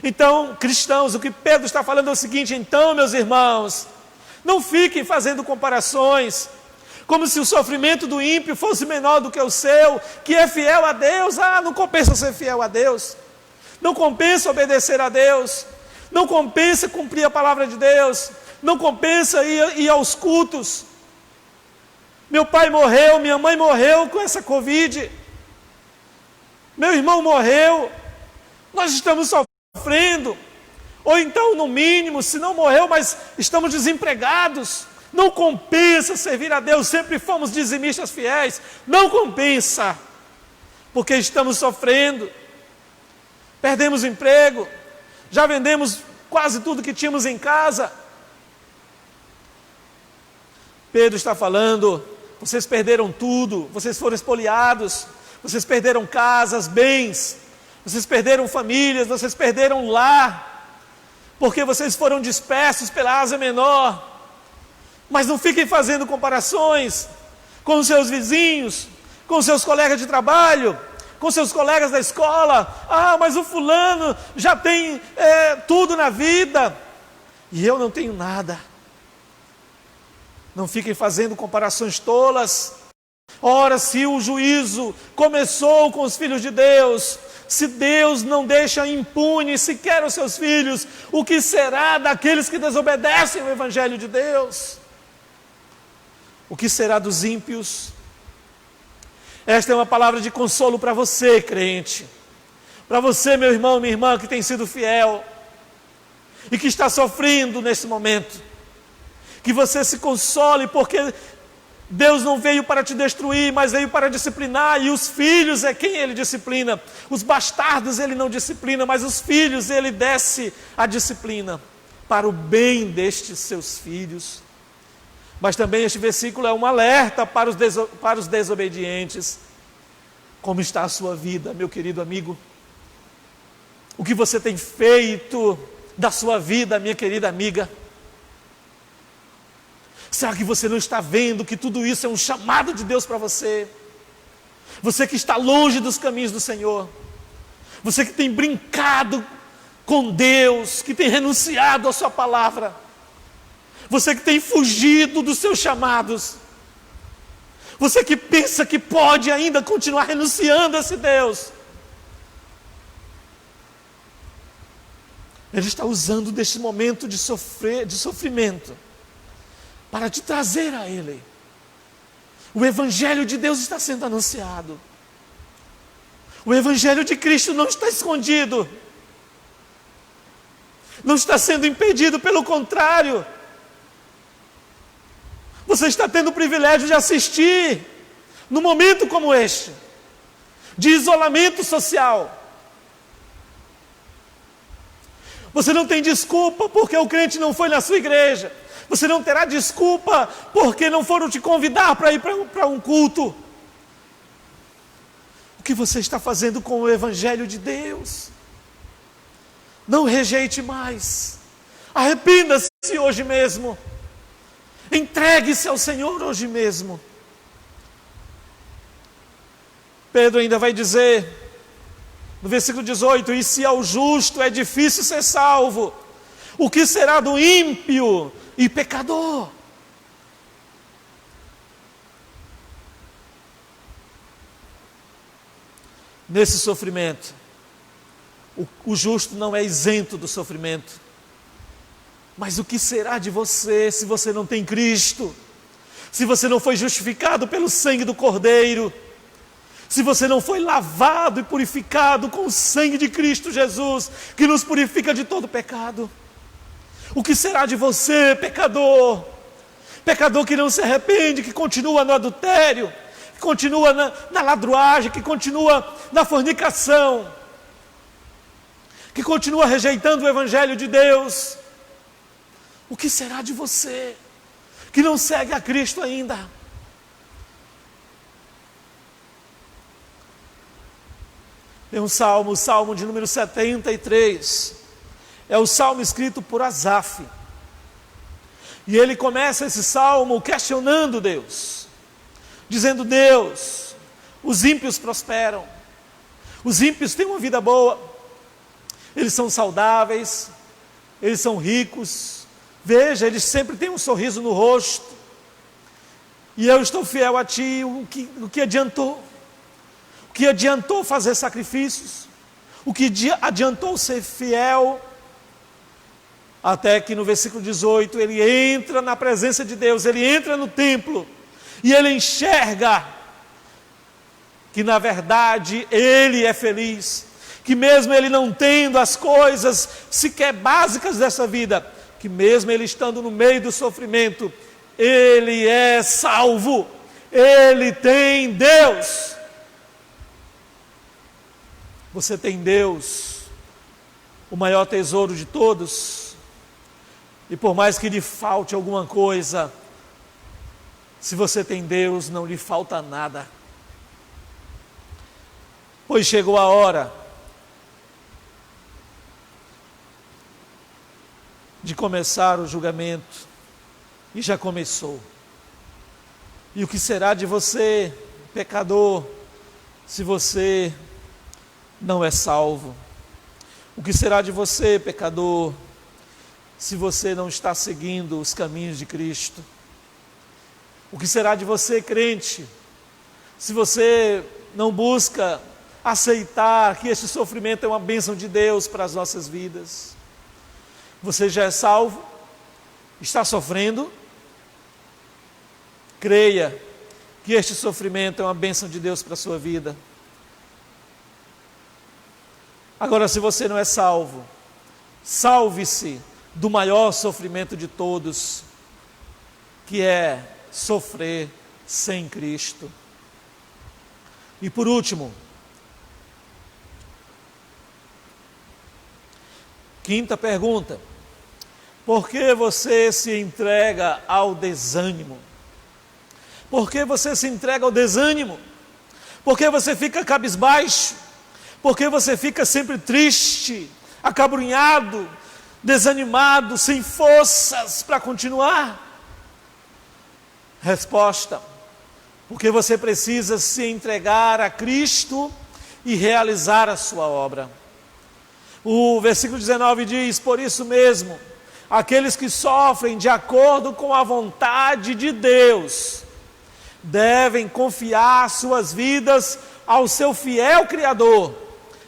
Então, cristãos, o que Pedro está falando é o seguinte: então, meus irmãos, não fiquem fazendo comparações, como se o sofrimento do ímpio fosse menor do que o seu, que é fiel a Deus. Ah, não compensa ser fiel a Deus, não compensa obedecer a Deus, não compensa cumprir a palavra de Deus, não compensa ir aos cultos. Meu pai morreu, minha mãe morreu com essa Covid, meu irmão morreu, nós estamos sofrendo, ou então no mínimo, se não morreu, mas estamos desempregados. Não compensa servir a Deus, sempre fomos dizimistas fiéis, não compensa, porque estamos sofrendo, perdemos o emprego, já vendemos quase tudo que tínhamos em casa. Pedro está falando: vocês perderam tudo, vocês foram espoliados, vocês perderam casas, bens, vocês perderam famílias, vocês perderam lar, porque vocês foram dispersos pela Ásia Menor. Mas não fiquem fazendo comparações com os seus vizinhos, com os seus colegas de trabalho, com seus colegas da escola. Ah, mas o fulano já tem tudo na vida e eu não tenho nada. Não fiquem fazendo comparações tolas. Ora, se o juízo começou com os filhos de Deus, se Deus não deixa impune sequer os seus filhos, o que será daqueles que desobedecem ao Evangelho de Deus? O que será dos ímpios? Esta é uma palavra de consolo para você, crente. Para você, meu irmão, minha irmã, que tem sido fiel e que está sofrendo nesse momento. Que você se console, porque Deus não veio para te destruir, mas veio para disciplinar, e os filhos é quem Ele disciplina. Os bastardos Ele não disciplina, mas os filhos Ele desce a disciplina para o bem destes seus filhos. Mas também este versículo é um alerta para os desobedientes. Como está a sua vida, meu querido amigo? O que você tem feito da sua vida, minha querida amiga? Será que você não está vendo que tudo isso é um chamado de Deus para você? Você que está longe dos caminhos do Senhor, você que tem brincado com Deus, que tem renunciado à sua palavra, você que tem fugido dos seus chamados, você que pensa que pode ainda continuar renunciando a esse Deus, Ele está usando deste momento de sofrimento para te trazer a Ele. O Evangelho de Deus está sendo anunciado. O Evangelho de Cristo não está escondido, não está sendo impedido, pelo contrário. Você está tendo o privilégio de assistir, num momento como este, de isolamento social. Você não tem desculpa porque o crente não foi na sua igreja. Você não terá desculpa porque não foram te convidar para ir para um culto. O que você está fazendo com o Evangelho de Deus? Não rejeite mais. Arrependa-se hoje mesmo. Entregue-se ao Senhor hoje mesmo. Pedro ainda vai dizer, no versículo 18: e se ao justo é difícil ser salvo, o que será do ímpio e pecador? Nesse sofrimento, o justo não é isento do sofrimento. Mas o que será de você se você não tem Cristo? Se você não foi justificado pelo sangue do Cordeiro? Se você não foi lavado e purificado com o sangue de Cristo Jesus, que nos purifica de todo pecado? O que será de você, pecador? Pecador que não se arrepende, que continua no adultério, que continua na ladruagem, que continua na fornicação, que continua rejeitando o Evangelho de Deus. O que será de você que não segue a Cristo ainda? Tem um salmo, o salmo de número 73. É o salmo escrito por Asaf. E ele começa esse salmo questionando Deus, dizendo: Deus, os ímpios prosperam, os ímpios têm uma vida boa, eles são saudáveis, eles são ricos, veja, eles sempre têm um sorriso no rosto, e eu estou fiel a Ti. O que adiantou? O que adiantou fazer sacrifícios? O que adiantou ser fiel? Até que no versículo 18 ele entra na presença de Deus, ele entra no templo e ele enxerga que na verdade ele é feliz, que mesmo ele não tendo as coisas sequer básicas dessa vida, que mesmo ele estando no meio do sofrimento, ele é salvo, ele tem Deus. Você tem Deus, o maior tesouro de todos. E por mais que lhe falte alguma coisa, se você tem Deus, não lhe falta nada. Pois chegou a hora de começar o julgamento, e já começou. E o que será de você, pecador, se você não é salvo? O que será de você, pecador, se você não está seguindo os caminhos de Cristo? O que será de você, crente, se você não busca aceitar que este sofrimento é uma bênção de Deus para as nossas vidas? Você já é salvo? Está sofrendo? Creia que este sofrimento é uma bênção de Deus para a sua vida. Agora, se você não é salvo, salve-se do maior sofrimento de todos, que é sofrer sem Cristo. E por último, quinta pergunta: por que você se entrega ao desânimo? Por que você se entrega ao desânimo? Por que você fica cabisbaixo? Por que você fica sempre triste, acabrunhado, desanimado, sem forças para continuar? Resposta: porque você precisa se entregar a Cristo e realizar a sua obra. O versículo 19 diz: por isso mesmo, aqueles que sofrem de acordo com a vontade de Deus devem confiar suas vidas ao seu fiel Criador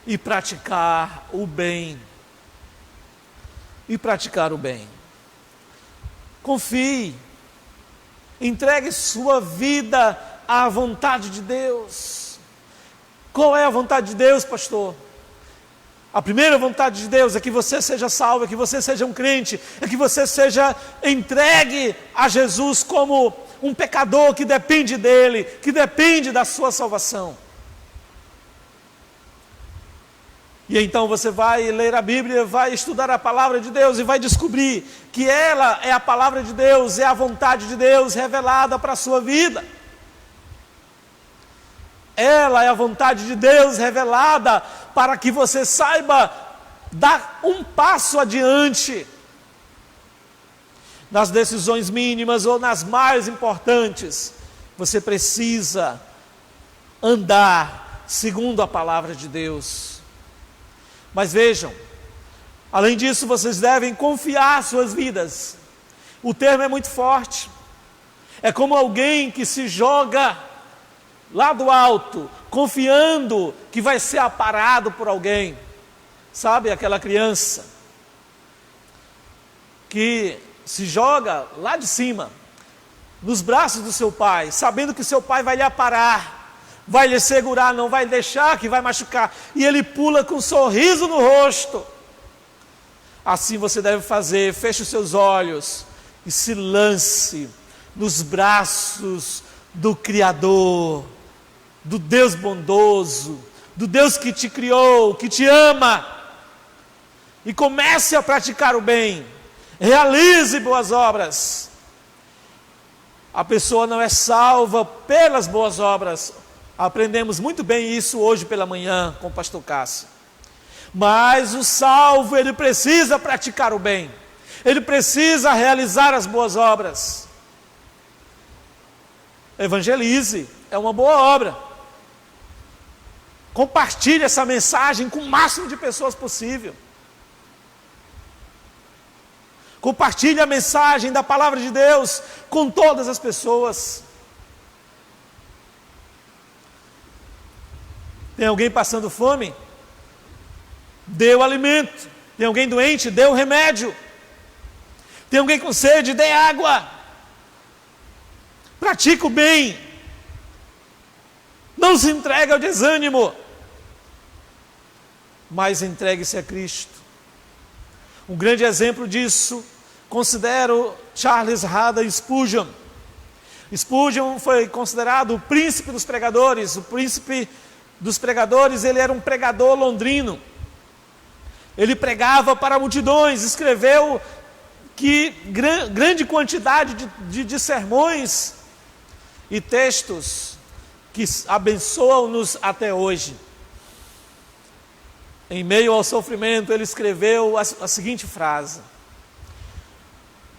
e praticar o bem. E praticar o bem. Confie, entregue sua vida à vontade de Deus. Qual é a vontade de Deus, pastor? A primeira vontade de Deus é que você seja salvo, é que você seja um crente, é que você seja entregue a Jesus como um pecador que depende dele, que depende da sua salvação. E então você vai ler a Bíblia, vai estudar a palavra de Deus e vai descobrir que ela é a palavra de Deus, é a vontade de Deus revelada para a sua vida. Ela é a vontade de Deus revelada para que você saiba dar um passo adiante nas decisões mínimas ou nas mais importantes. Você precisa andar segundo a palavra de Deus. Mas vejam, além disso, vocês devem confiar suas vidas. O termo é muito forte. É como alguém que se joga lá do alto, confiando que vai ser aparado por alguém. Sabe aquela criança que se joga lá de cima, nos braços do seu pai, sabendo que seu pai vai lhe aparar, vai lhe segurar, não vai deixar que vai machucar, e ele pula com um sorriso no rosto. Assim você deve fazer, feche os seus olhos e se lance nos braços do Criador, do Deus bondoso, do Deus que te criou, que te ama, e comece a praticar o bem, realize boas obras. A pessoa não é salva pelas boas obras, aprendemos muito bem isso hoje pela manhã com o pastor Cássio. Mas o salvo, ele precisa praticar o bem, ele precisa realizar as boas obras. Evangelize, é uma boa obra. Compartilhe essa mensagem com o máximo de pessoas possível. Compartilhe a mensagem da palavra de Deus com todas as pessoas. Tem alguém passando fome? Dê o alimento. Tem alguém doente? Dê o remédio. Tem alguém com sede? Dê água. Pratique o bem. Não se entregue ao desânimo, mas entregue-se a Cristo. Um grande exemplo disso, considero Charles Haddon Spurgeon. Spurgeon foi considerado o príncipe dos pregadores. O príncipe dos pregadores, ele era um pregador londrino. Ele pregava para multidões, escreveu que grande quantidade de sermões e textos que abençoam-nos até hoje. Em meio ao sofrimento, ele escreveu a seguinte frase: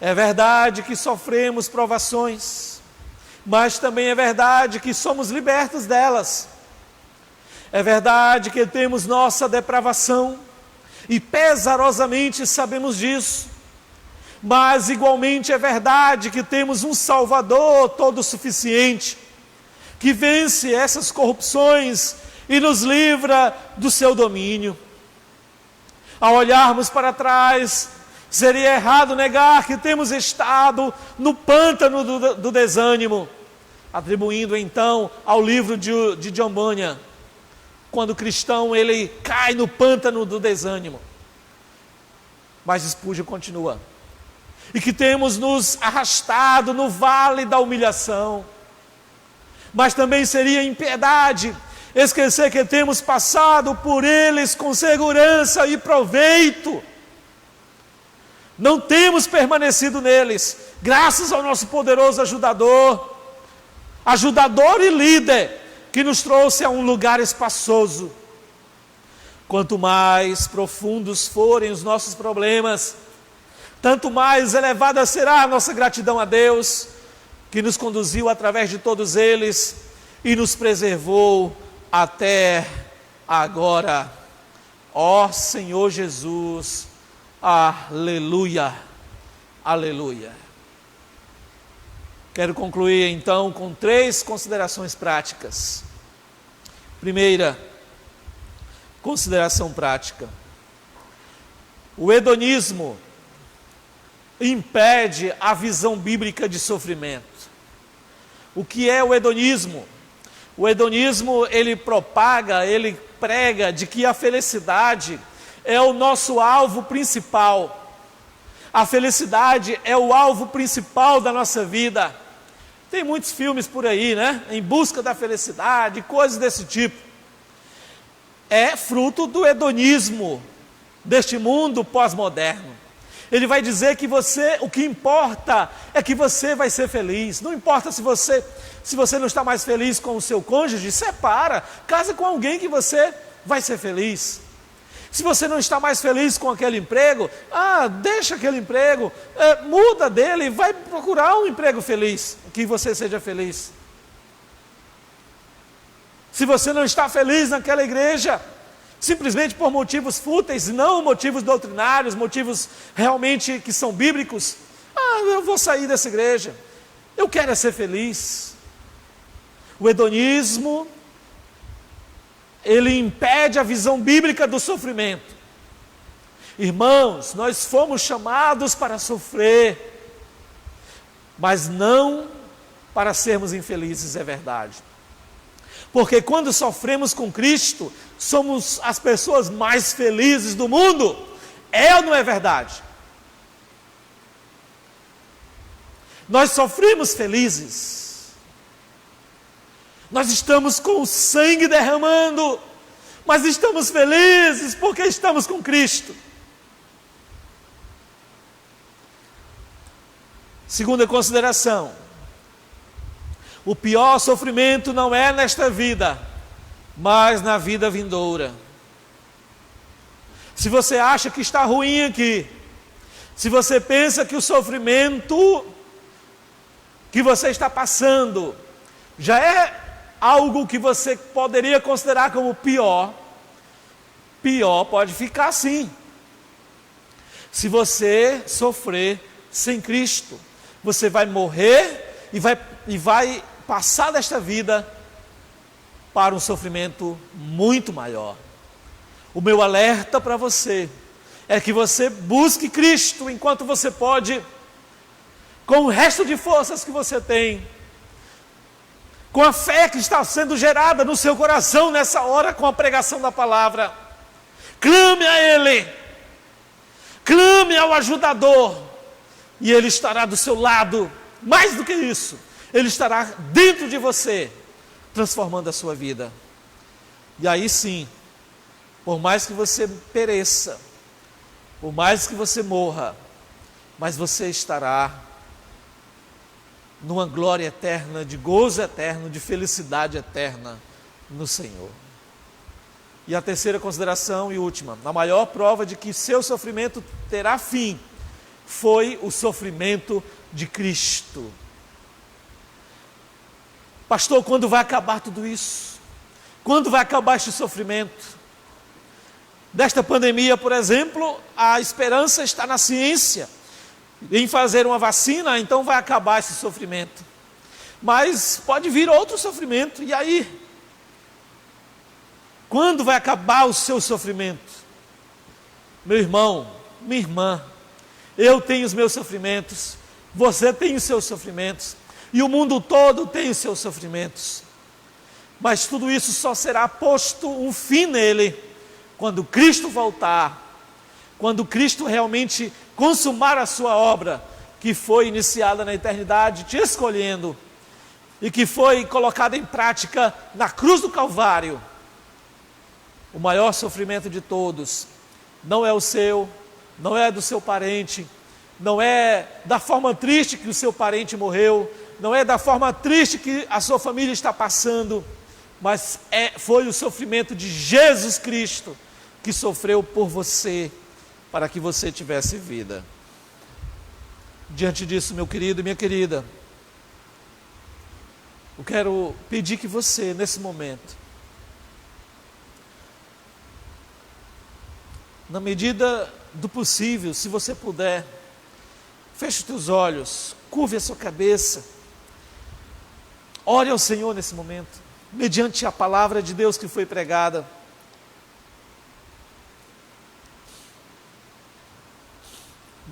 é verdade que sofremos provações, mas também é verdade que somos libertos delas. É verdade que temos nossa depravação, e pesarosamente sabemos disso, mas igualmente é verdade que temos um Salvador todo suficiente, que vence essas corrupções e nos livra do seu domínio. Ao olharmos para trás, seria errado negar que temos estado no pântano do desânimo, atribuindo então ao livro de John Bunyan, quando o cristão ele cai no pântano do desânimo. Mas Spurgeon continua: e que temos nos arrastado no vale da humilhação. Mas também seria impiedade esquecer que temos passado por eles com segurança e proveito. Não temos permanecido neles, graças ao nosso poderoso ajudador e líder, que nos trouxe a um lugar espaçoso. Quanto mais profundos forem os nossos problemas, tanto mais elevada será a nossa gratidão a Deus, que nos conduziu através de todos eles e nos preservou até agora. Ó Senhor Jesus, aleluia, aleluia. Quero concluir então com 3 considerações práticas. Primeira consideração prática: o hedonismo impede a visão bíblica de sofrimento. O que é o hedonismo? O hedonismo, ele propaga, ele prega de que a felicidade é o nosso alvo principal. A felicidade é o alvo principal da nossa vida. Tem muitos filmes por aí, né? Em busca da felicidade, coisas desse tipo. É fruto do hedonismo deste mundo pós-moderno. Ele vai dizer que o que importa é que você vai ser feliz. Não importa se você não está mais feliz com o seu cônjuge, separa, casa com alguém que você vai ser feliz. Se você não está mais feliz com aquele emprego, deixa aquele emprego, muda dele, vai procurar um emprego feliz, que você seja feliz. Se você não está feliz naquela igreja, simplesmente por motivos fúteis, não motivos doutrinários, motivos realmente que são bíblicos, eu vou sair dessa igreja, eu quero ser feliz. O hedonismo, ele impede a visão bíblica do sofrimento. Irmãos, nós fomos chamados para sofrer, mas não para sermos infelizes, é verdade. Porque quando sofremos com Cristo, somos as pessoas mais felizes do mundo. É ou não é verdade? Nós sofremos felizes. Nós estamos com o sangue derramando, mas estamos felizes porque estamos com Cristo. Segunda consideração: o pior sofrimento não é nesta vida, mas na vida vindoura. Se você acha que está ruim aqui, se você pensa que o sofrimento que você está passando já é algo que você poderia considerar como pior pode ficar assim. Se você sofrer sem Cristo, você vai morrer e vai passar desta vida para um sofrimento muito maior. O meu alerta para você é que você busque Cristo enquanto você pode, com o resto de forças que você tem, com a fé que está sendo gerada no seu coração nessa hora, com a pregação da palavra. Clame a Ele, clame ao ajudador, e Ele estará do seu lado. Mais do que isso, Ele estará dentro de você, transformando a sua vida. E aí sim, por mais que você pereça, por mais que você morra, mas você estará numa glória eterna, de gozo eterno, de felicidade eterna no Senhor. E a terceira consideração e última: a maior prova de que seu sofrimento terá fim foi o sofrimento de Cristo. Pastor, quando vai acabar tudo isso? Quando vai acabar este sofrimento? Desta pandemia, por exemplo, a esperança está na ciência, em fazer uma vacina, então vai acabar esse sofrimento. Mas pode vir outro sofrimento, e aí? Quando vai acabar o seu sofrimento? Meu irmão, minha irmã, eu tenho os meus sofrimentos, você tem os seus sofrimentos, e o mundo todo tem os seus sofrimentos. Mas tudo isso só será posto um fim nele, quando Cristo voltar, quando Cristo realmente consumar a sua obra, que foi iniciada na eternidade, te escolhendo, e que foi colocada em prática na cruz do Calvário. O maior sofrimento de todos não é o seu, não é do seu parente, não é da forma triste que o seu parente morreu, não é da forma triste que a sua família está passando, mas foi o sofrimento de Jesus Cristo, que sofreu por você, para que você tivesse vida. Diante disso, meu querido e minha querida, eu quero pedir que você, nesse momento, na medida do possível, se você puder, feche os teus olhos, curve a sua cabeça, ore ao Senhor nesse momento, mediante a palavra de Deus que foi pregada.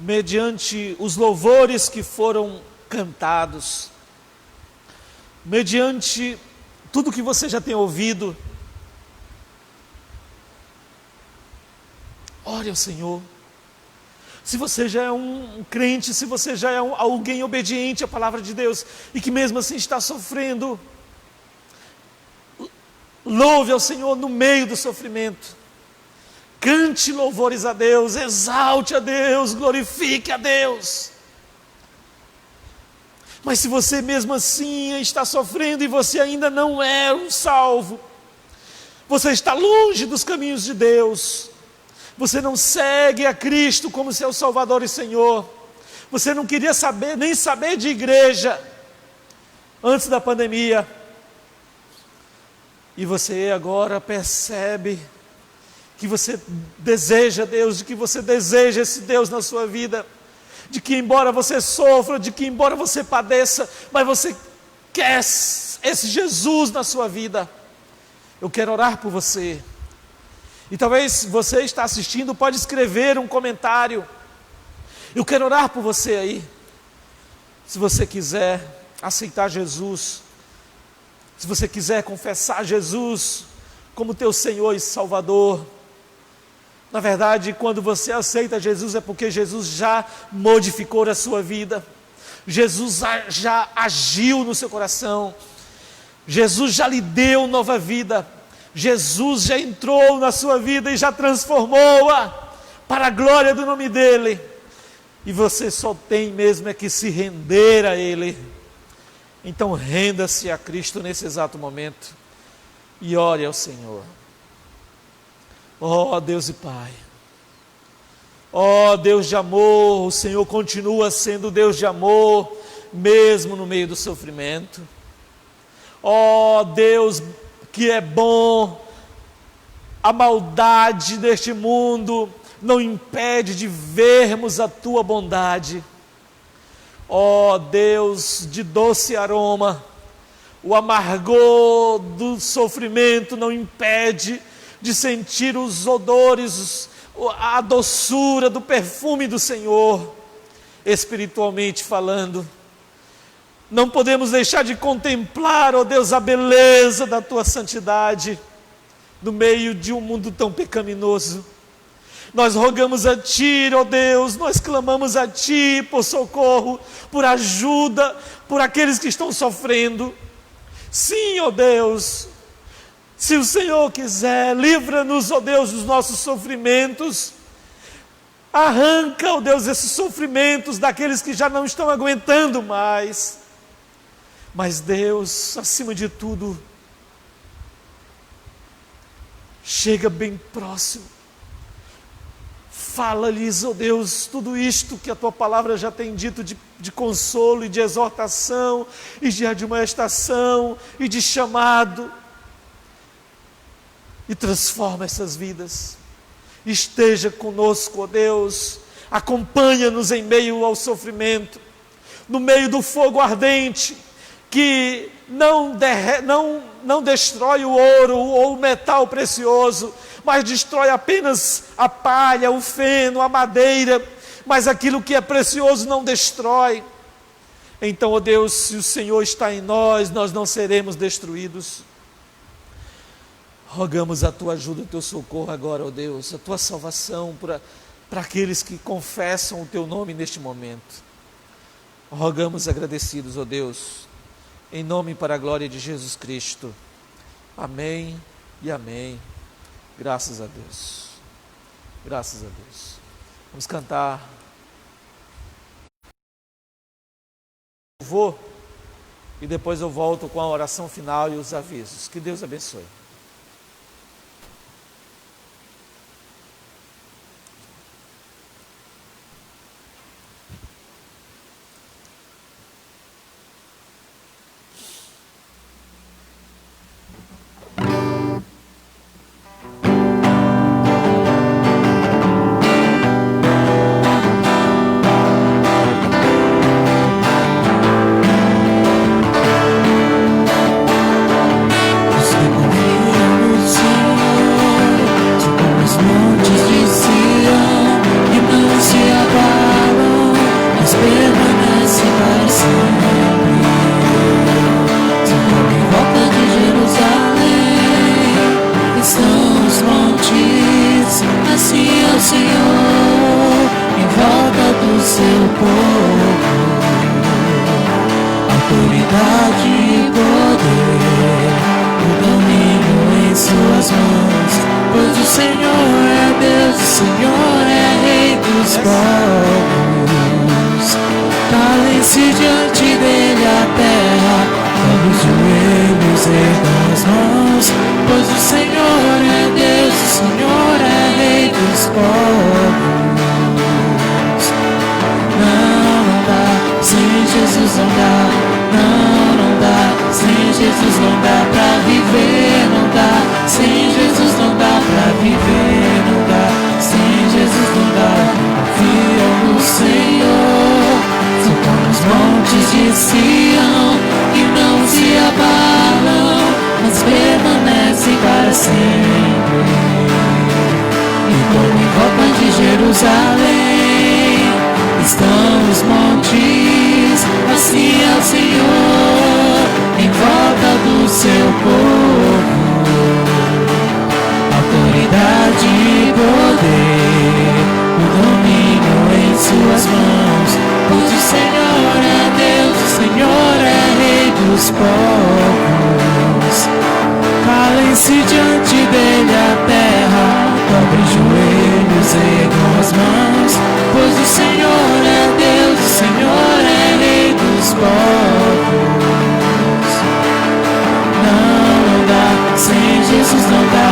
Mediante os louvores que foram cantados, mediante tudo que você já tem ouvido, ore ao Senhor. Se você já é um crente, se você já é alguém obediente à palavra de Deus, e que mesmo assim está sofrendo, louve ao Senhor no meio do sofrimento. Cante louvores a Deus, exalte a Deus, glorifique a Deus. Mas se você mesmo assim está sofrendo e você ainda não é um salvo, você está longe dos caminhos de Deus, você não segue a Cristo como seu Salvador e Senhor, você não queria nem saber de igreja antes da pandemia, e você agora percebe que você deseja Deus, de que você deseja esse Deus na sua vida, de que embora você sofra, de que embora você padeça, mas você quer esse Jesus na sua vida. Eu quero orar por você, E talvez você está assistindo, pode escrever um comentário. Eu quero orar por você aí. Se você quiser aceitar Jesus, se você quiser confessar Jesus como teu Senhor e Salvador, na verdade, quando você aceita Jesus é porque Jesus já modificou a sua vida, Jesus já agiu no seu coração, Jesus já lhe deu nova vida, Jesus já entrou na sua vida e já transformou-a para a glória do nome dEle, e você só tem mesmo é que se render a Ele. Então renda-se a Cristo nesse exato momento e ore ao Senhor. Ó Deus e Pai, ó Deus de amor, o Senhor continua sendo Deus de amor, mesmo no meio do sofrimento. Ó Deus que é bom, a maldade deste mundo não impede de vermos a Tua bondade. Ó Deus de doce aroma, o amargor do sofrimento não impede de sentir os odores, a doçura do perfume do Senhor, espiritualmente falando. Não podemos deixar de contemplar, ó Deus, a beleza da Tua santidade, no meio de um mundo tão pecaminoso. Nós rogamos a Ti, ó Deus, nós clamamos a Ti por socorro, por ajuda, por aqueles que estão sofrendo. Sim, ó Deus, se o Senhor quiser, livra-nos, ó Deus, dos nossos sofrimentos. Arranca, ó Deus, esses sofrimentos daqueles que já não estão aguentando mais. Mas Deus, acima de tudo, chega bem próximo. Fala-lhes, ó Deus, tudo isto que a Tua palavra já tem dito de consolo e de exortação, e de admoestação, e de chamado. E transforma essas vidas. Esteja conosco, ó Deus, acompanha-nos em meio ao sofrimento, no meio do fogo ardente, que não destrói o ouro ou o metal precioso, mas destrói apenas a palha, o feno, a madeira, mas aquilo que é precioso não destrói. Então, ó Deus, se o Senhor está em nós, nós não seremos destruídos. Rogamos a Tua ajuda, o Teu socorro agora, ó Deus, a Tua salvação para aqueles que confessam o Teu nome neste momento. Rogamos agradecidos, ó Deus, em nome e para a glória de Jesus Cristo. Amém e amém. Graças a Deus. Graças a Deus. Vamos cantar. Vou e depois eu volto com a oração final e os avisos. Que Deus abençoe. Sião, que não se abalam, mas permanecem para sempre. como em volta de Jerusalém estão os montes, assim é o Senhor em volta do seu povo. Autoridade e poder, o domínio em suas mãos, pois o Senhor é Deus, o Senhor é Rei dos povos. Calem-se diante dele a terra, dobre os joelhos, ergam as mãos, pois o Senhor é Deus, o Senhor é Rei dos povos. Não dá, sem Jesus não dá,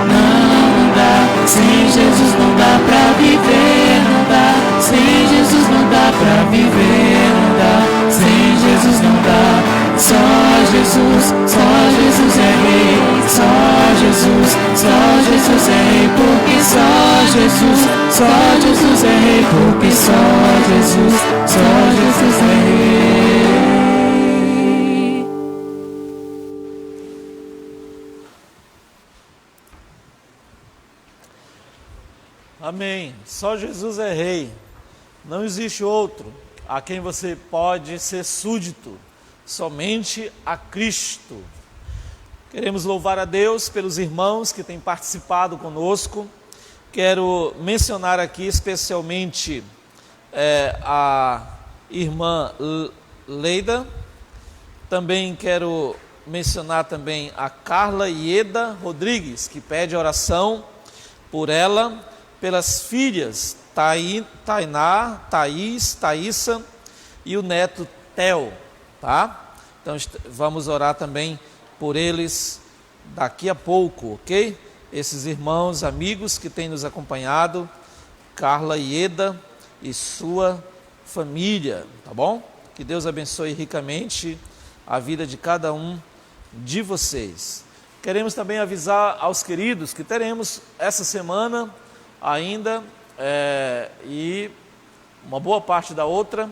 não dá, sem Jesus não dá pra viver, não dá, sem Jesus não dá pra viver, não dá, sem Jesus não dá. Só Jesus é Rei, só Jesus é Rei, porque só Jesus é Rei, porque só Jesus é Rei. Amém. Só Jesus é Rei. Não existe outro a quem você pode ser súdito, somente a Cristo. Queremos louvar a Deus pelos irmãos que têm participado conosco. Quero mencionar aqui especialmente a irmã Leida. Também quero mencionar também a Carla Ieda Rodrigues, que pede oração por ela, pelas filhas Tainá, Thaís, Thaísa e o neto Theo, tá? Então vamos orar também por eles daqui a pouco, ok? Esses irmãos, amigos que têm nos acompanhado, Carla Ieda e sua família, tá bom? Que Deus abençoe ricamente a vida de cada um de vocês. Queremos também avisar aos queridos que teremos essa semana ainda e uma boa parte da outra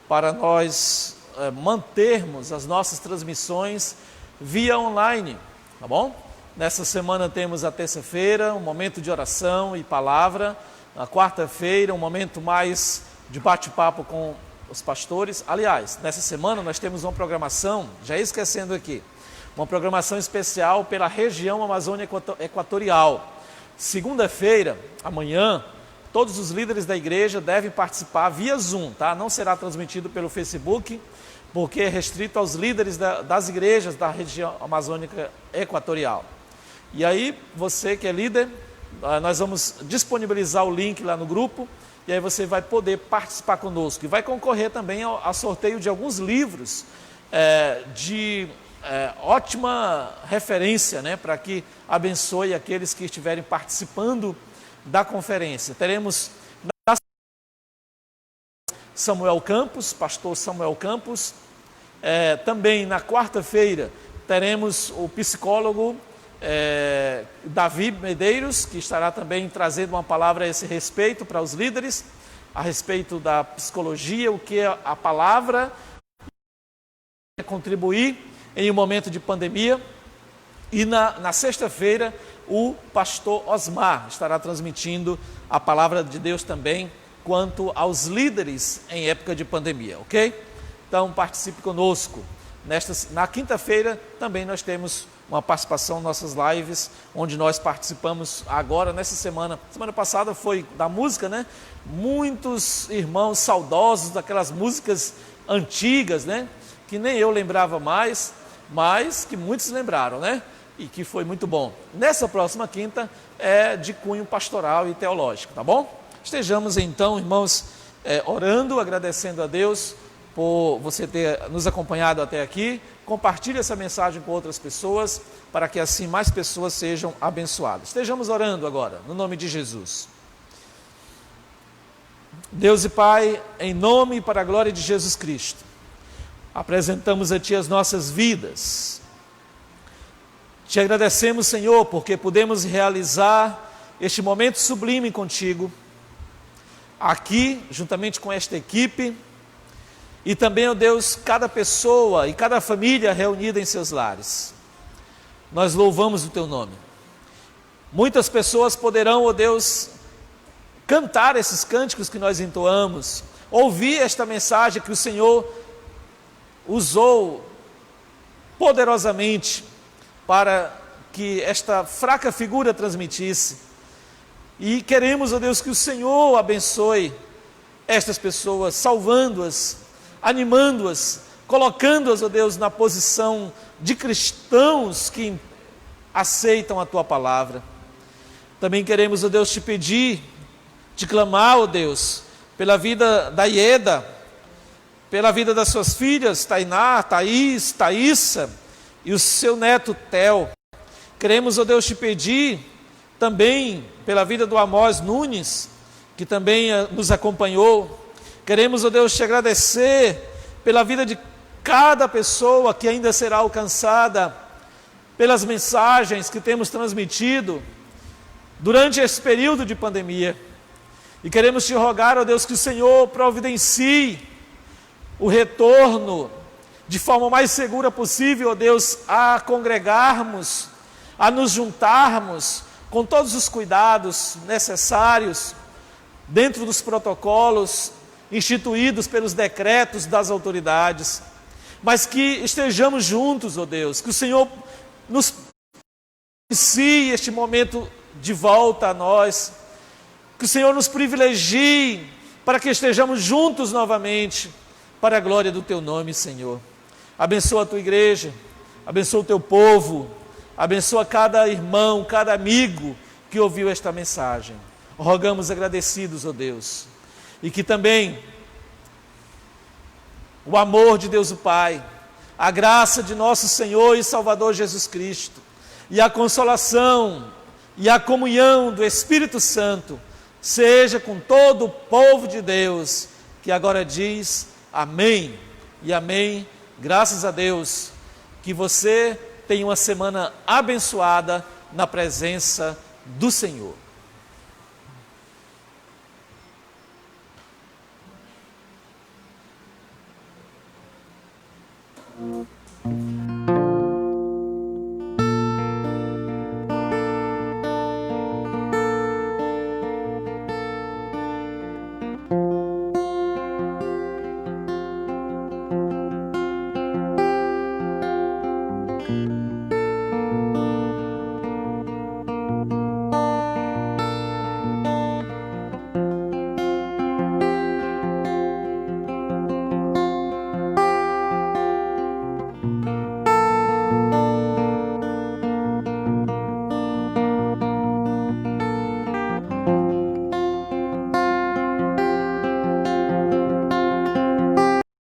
para nós mantermos as nossas transmissões via online, tá bom? Nessa semana temos a terça-feira, um momento de oração e palavra. Na quarta-feira, um momento mais de bate-papo com os pastores. Aliás, nessa semana nós temos uma programação, já esquecendo aqui, uma programação especial pela região Amazônia Equatorial. Segunda-feira, amanhã, todos os líderes da igreja devem participar via Zoom, tá? Não será transmitido pelo Facebook, porque é restrito aos líderes das igrejas da região amazônica equatorial. E aí, você que é líder, nós vamos disponibilizar o link lá no grupo, e aí você vai poder participar conosco. E vai concorrer também ao sorteio de alguns livros de ótima referência, né, para que abençoe aqueles que estiverem participando da conferência. Teremos Samuel Campos, pastor Samuel Campos. Também na quarta-feira teremos o psicólogo Davi Medeiros, que estará também trazendo uma palavra a esse respeito para os líderes, a respeito da psicologia, o que a palavra contribuir em um momento de pandemia. E na sexta-feira o pastor Osmar estará transmitindo a palavra de Deus também quanto aos líderes em época de pandemia, ok? Então participe conosco. Na quinta-feira também nós temos uma participação em nossas lives, onde nós participamos agora, nessa semana. Semana passada foi da música, né? Muitos irmãos saudosos daquelas músicas antigas, né? Que nem eu lembrava mais, mas que muitos lembraram, né? E que foi muito bom. Nessa próxima quinta é de cunho pastoral e teológico, tá bom? Estejamos então, irmãos, orando, agradecendo a Deus por você ter nos acompanhado até aqui. Compartilhe essa mensagem com outras pessoas, para que assim mais pessoas sejam abençoadas. Estejamos orando agora, no nome de Jesus. Deus e Pai, em nome e para a glória de Jesus Cristo, apresentamos a Ti as nossas vidas. Te agradecemos, Senhor, porque podemos realizar este momento sublime contigo, aqui, juntamente com esta equipe, e também, ó Deus, cada pessoa e cada família reunida em seus lares. Nós louvamos o Teu nome. Muitas pessoas poderão, ó Deus, cantar esses cânticos que nós entoamos, ouvir esta mensagem que o Senhor usou poderosamente para que esta fraca figura transmitisse. E queremos, ó Deus, que o Senhor abençoe estas pessoas, salvando-as, animando-as, colocando-as, ó Deus, na posição de cristãos que aceitam a Tua palavra. Também queremos, ó Deus, te pedir, te clamar, ó Deus, pela vida da Ieda, pela vida das suas filhas, Tainá, Thaís, Thaísa, e o seu neto Theo. Queremos, ó Deus, te pedir também pela vida do Amós Nunes, que também nos acompanhou. Queremos, ó Deus, te agradecer pela vida de cada pessoa que ainda será alcançada pelas mensagens que temos transmitido durante esse período de pandemia. E queremos te rogar, ó Deus, que o Senhor providencie o retorno de forma mais segura possível, ó Deus, a congregarmos, a nos juntarmos com todos os cuidados necessários, dentro dos protocolos instituídos pelos decretos das autoridades, mas que estejamos juntos, ó Deus, que o Senhor nos inicie este momento de volta a nós, que o Senhor nos privilegie para que estejamos juntos novamente, para a glória do Teu nome, Senhor. Abençoa a Tua igreja, abençoa o Teu povo, abençoa cada irmão, cada amigo que ouviu esta mensagem. Rogamos agradecidos, ó Deus, e que também o amor de Deus o Pai, a graça de nosso Senhor e Salvador Jesus Cristo, e a consolação e a comunhão do Espírito Santo, seja com todo o povo de Deus, que agora diz amém e amém. Graças a Deus, que você tenha uma semana abençoada na presença do Senhor.